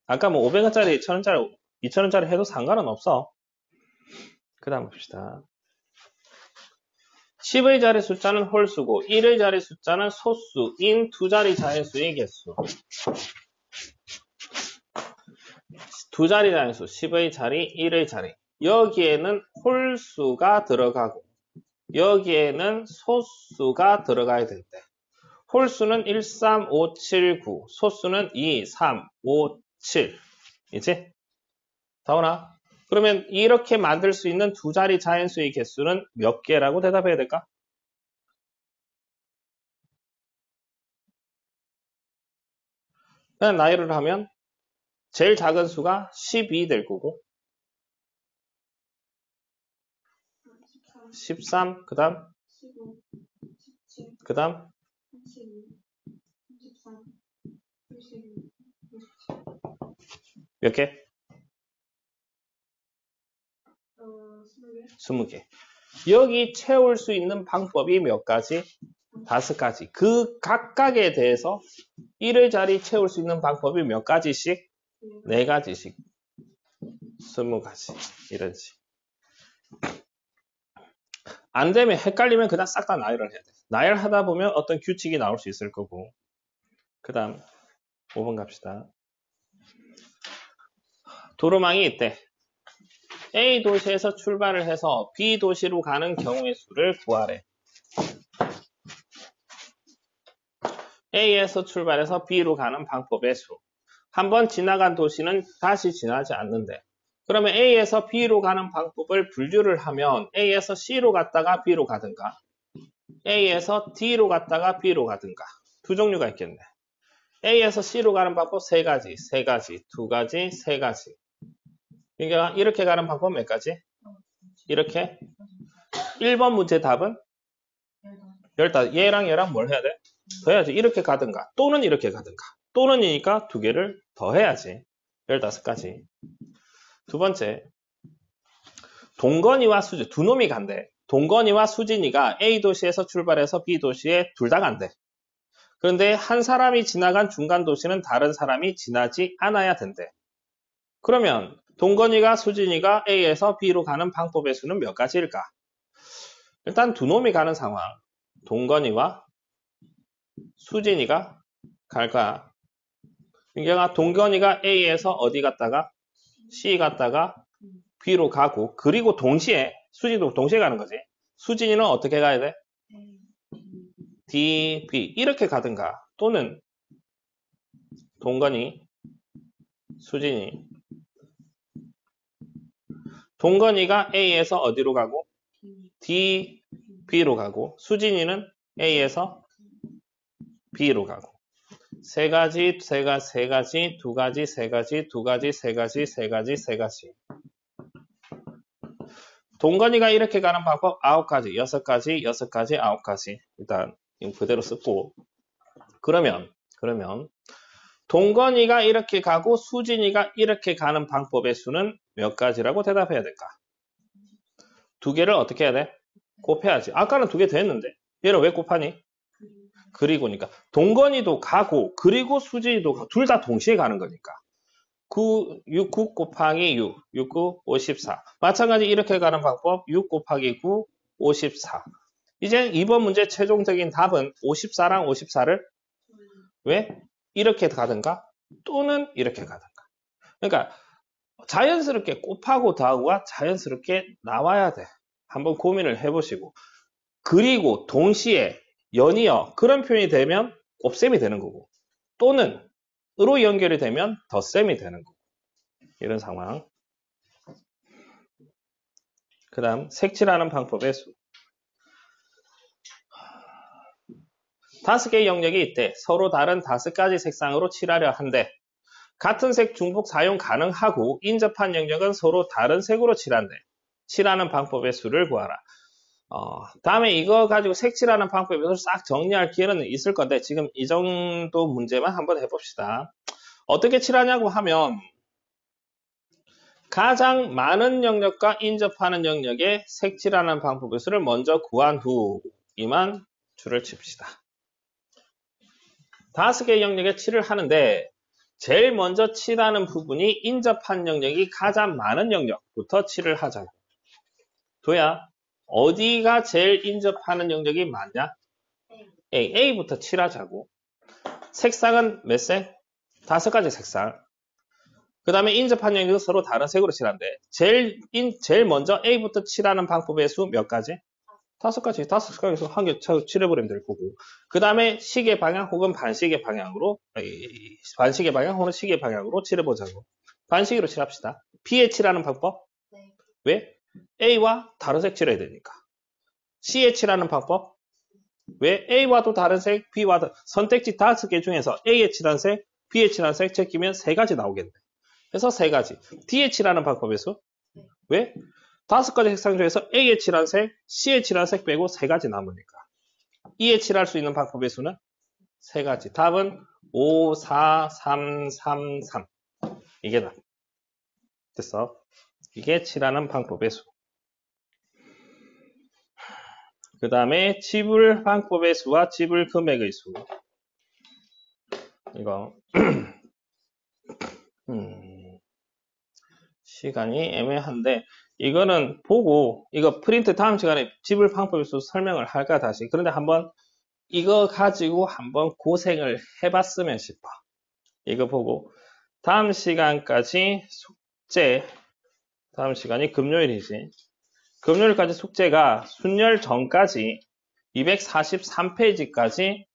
[SPEAKER 1] 아까 뭐 500원짜리, 1,000원짜리, 2,000원짜리 해도 상관은 없어. 그 다음 봅시다. 10의 자리 숫자는 홀수고 1의 자리 숫자는 소수인 두 자리 자연수의 개수. 두 자리 자연수 10의 자리, 1의 자리. 여기에는 홀수가 들어가고 여기에는 소수가 들어가야 될 때. 홀수는 1, 3, 5, 7, 9. 소수는 2, 3, 5, 7. 이제 다오나? 그러면 이렇게 만들 수 있는 두 자리 자연수의 개수는 몇 개라고 대답해야 될까? 그냥 나열을 하면 제일 작은 수가 12 될 거고 13, 그 다음
[SPEAKER 2] 15, 17,
[SPEAKER 1] 그 다음
[SPEAKER 2] 32, 33, 32, 37.
[SPEAKER 1] 몇 개?
[SPEAKER 2] 20개.
[SPEAKER 1] 20개. 여기 채울 수 있는 방법이 몇 가지? 5가지. 그 각각에 대해서 1의 자리 채울 수 있는 방법이 몇 가지씩? 4가지씩. 20가지. 이런 식. 안 되면 헷갈리면 그냥 싹 다 나열을 해야 돼. 나열하다 보면 어떤 규칙이 나올 수 있을 거고. 그 다음 5번 갑시다. 도로망이 있대. A 도시에서 출발을 해서 B 도시로 가는 경우의 수를 구하래. A에서 출발해서 B로 가는 방법의 수. 한번 지나간 도시는 다시 지나지 않는데. 그러면 A에서 B로 가는 방법을 분류를 하면 A에서 C로 갔다가 B로 가든가 A에서 D로 갔다가 B로 가든가 두 종류가 있겠네. A에서 C로 가는 방법 3가지, 3가지, 2가지, 3가지. 그러니까 이렇게 가는 방법 몇 가지? 이렇게 1번 문제 답은 15. 얘랑 얘랑 뭘 해야 돼? 더 해야지. 이렇게 가든가 또는 이렇게 가든가 또는이니까 2개를 더 해야지. 15가지. 두 번째, 동건이와 수지 두 놈이 간대. 동건이와 수진이가 A 도시에서 출발해서 B 도시에 둘 다 간대. 그런데 한 사람이 지나간 중간 도시는 다른 사람이 지나지 않아야 된대. 그러면 동건이가 수진이가 A에서 B로 가는 방법의 수는 몇 가지일까? 일단 두 놈이 가는 상황. 동건이와 수진이가 갈 거야. 그러니까 동건이가 A에서 어디 갔다가 C 갔다가 B로 가고, 그리고 동시에 수진이도 동시에 가는 거지. 수진이는 어떻게 가야 돼? D, B 이렇게 가든가, 또는 동건이, 수진이, 동건이가 A에서 어디로 가고 D, B로 가고, 수진이는 A에서 B로 가고. 세 가지, 두 가지, 두 가지, 세 가지, 두 가지, 세 가지, 세 가지, 세 가지. 동건이가 이렇게 가는 방법 9가지, 6가지, 6가지, 9가지. 일단 그대로 쓰고. 그러면 동건이가 이렇게 가고 수진이가 이렇게 가는 방법의 수는 몇 가지라고 대답해야 될까? 두 개를 어떻게 해야 돼? 곱해야지. 아까는 두 개 됐는데 얘는 왜 곱하니? 그리고니까. 동건이도 가고 그리고 수진이도 둘 다 동시에 가는 거니까. 9 곱하기 6, 6, 9, 54. 마찬가지 이렇게 가는 방법 6 곱하기 9, 54. 이제 이번 문제 최종적인 답은 54랑 54를 왜? 이렇게 가든가 또는 이렇게 가든가. 그러니까 자연스럽게 곱하고 더하고가 자연스럽게 나와야 돼. 한번 고민을 해보시고. 그리고 동시에 연이어 그런 표현이 되면 곱셈이 되는 거고, 또는 으로 연결이 되면 덧셈이 되는 거고. 이런 상황. 그 다음 색칠하는 방법의 수. 5개의 영역이 있대. 서로 다른 5가지 색상으로 칠하려 한대. 같은 색 중복 사용 가능하고 인접한 영역은 서로 다른 색으로 칠한대. 칠하는 방법의 수를 구하라. 다음에 이거 가지고 색칠하는 방법을 싹 정리할 기회는 있을 건데 지금 이 정도 문제만 한번 해봅시다. 어떻게 칠하냐고 하면 가장 많은 영역과 인접하는 영역에 색칠하는 방법의 수를 먼저 구한 후 이만 줄을 칩시다. 5개의 영역에 칠을 하는데 제일 먼저 칠하는 부분이 인접한 영역이 가장 많은 영역부터 칠을 하자고. 도야, 어디가 제일 인접하는 영역이 많냐? A부터 칠하자고. 색상은 몇 색? 5가지 색상. 그 다음에 인접한 영역은 서로 다른 색으로 칠한대. 제일 먼저 A부터 칠하는 방법의 수 몇 가지? 5가지. 5가지에서 한 개 칠해버리면 될 거고. 그 다음에 시계 방향 혹은 반시계 방향으로, 반시계 방향 혹은 시계 방향으로 칠해보자고. 반시계로 칠합시다. B에 칠하는 방법?
[SPEAKER 2] 네.
[SPEAKER 1] 왜? A와 다른 색 칠해야 되니까. C에 칠하는 방법? 왜? A와도 다른 색, B와도 선택지 5개 중에서 A에 칠한 색, B에 칠한 색 제끼면 3가지 나오겠네. 그래서 3가지. D에 칠하는 방법의 수? 왜? 5가지 색상 중에서 A에 칠한 색, C에 칠한 색 빼고 3가지 남으니까. E에 칠할 수 있는 방법의 수는 3가지. 답은 5, 4, 3, 3, 3. 이게 답. 됐어. 이게 칠하는 방법의 수. 그 다음에 지불 방법의 수와 지불 금액의 수. 이거 시간이 애매한데 이거는 보고 이거 프린트 다음 시간에 지불 방법의 수 설명을 할까 다시. 그런데 한번 이거 가지고 한번 고생을 해봤으면 싶어. 이거 보고 다음 시간까지 숙제, 다음 시간이 금요일이지. 금요일까지 숙제가 순열 전까지 243페이지까지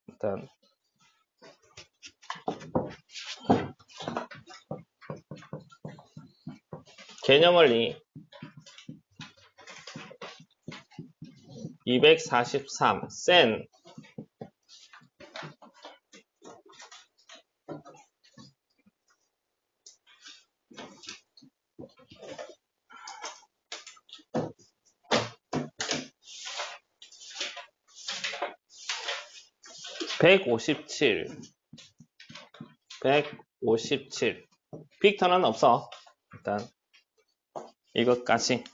[SPEAKER 1] 일단 개념원리 243 센 (157) 빅터는 없어. 일단 이것까지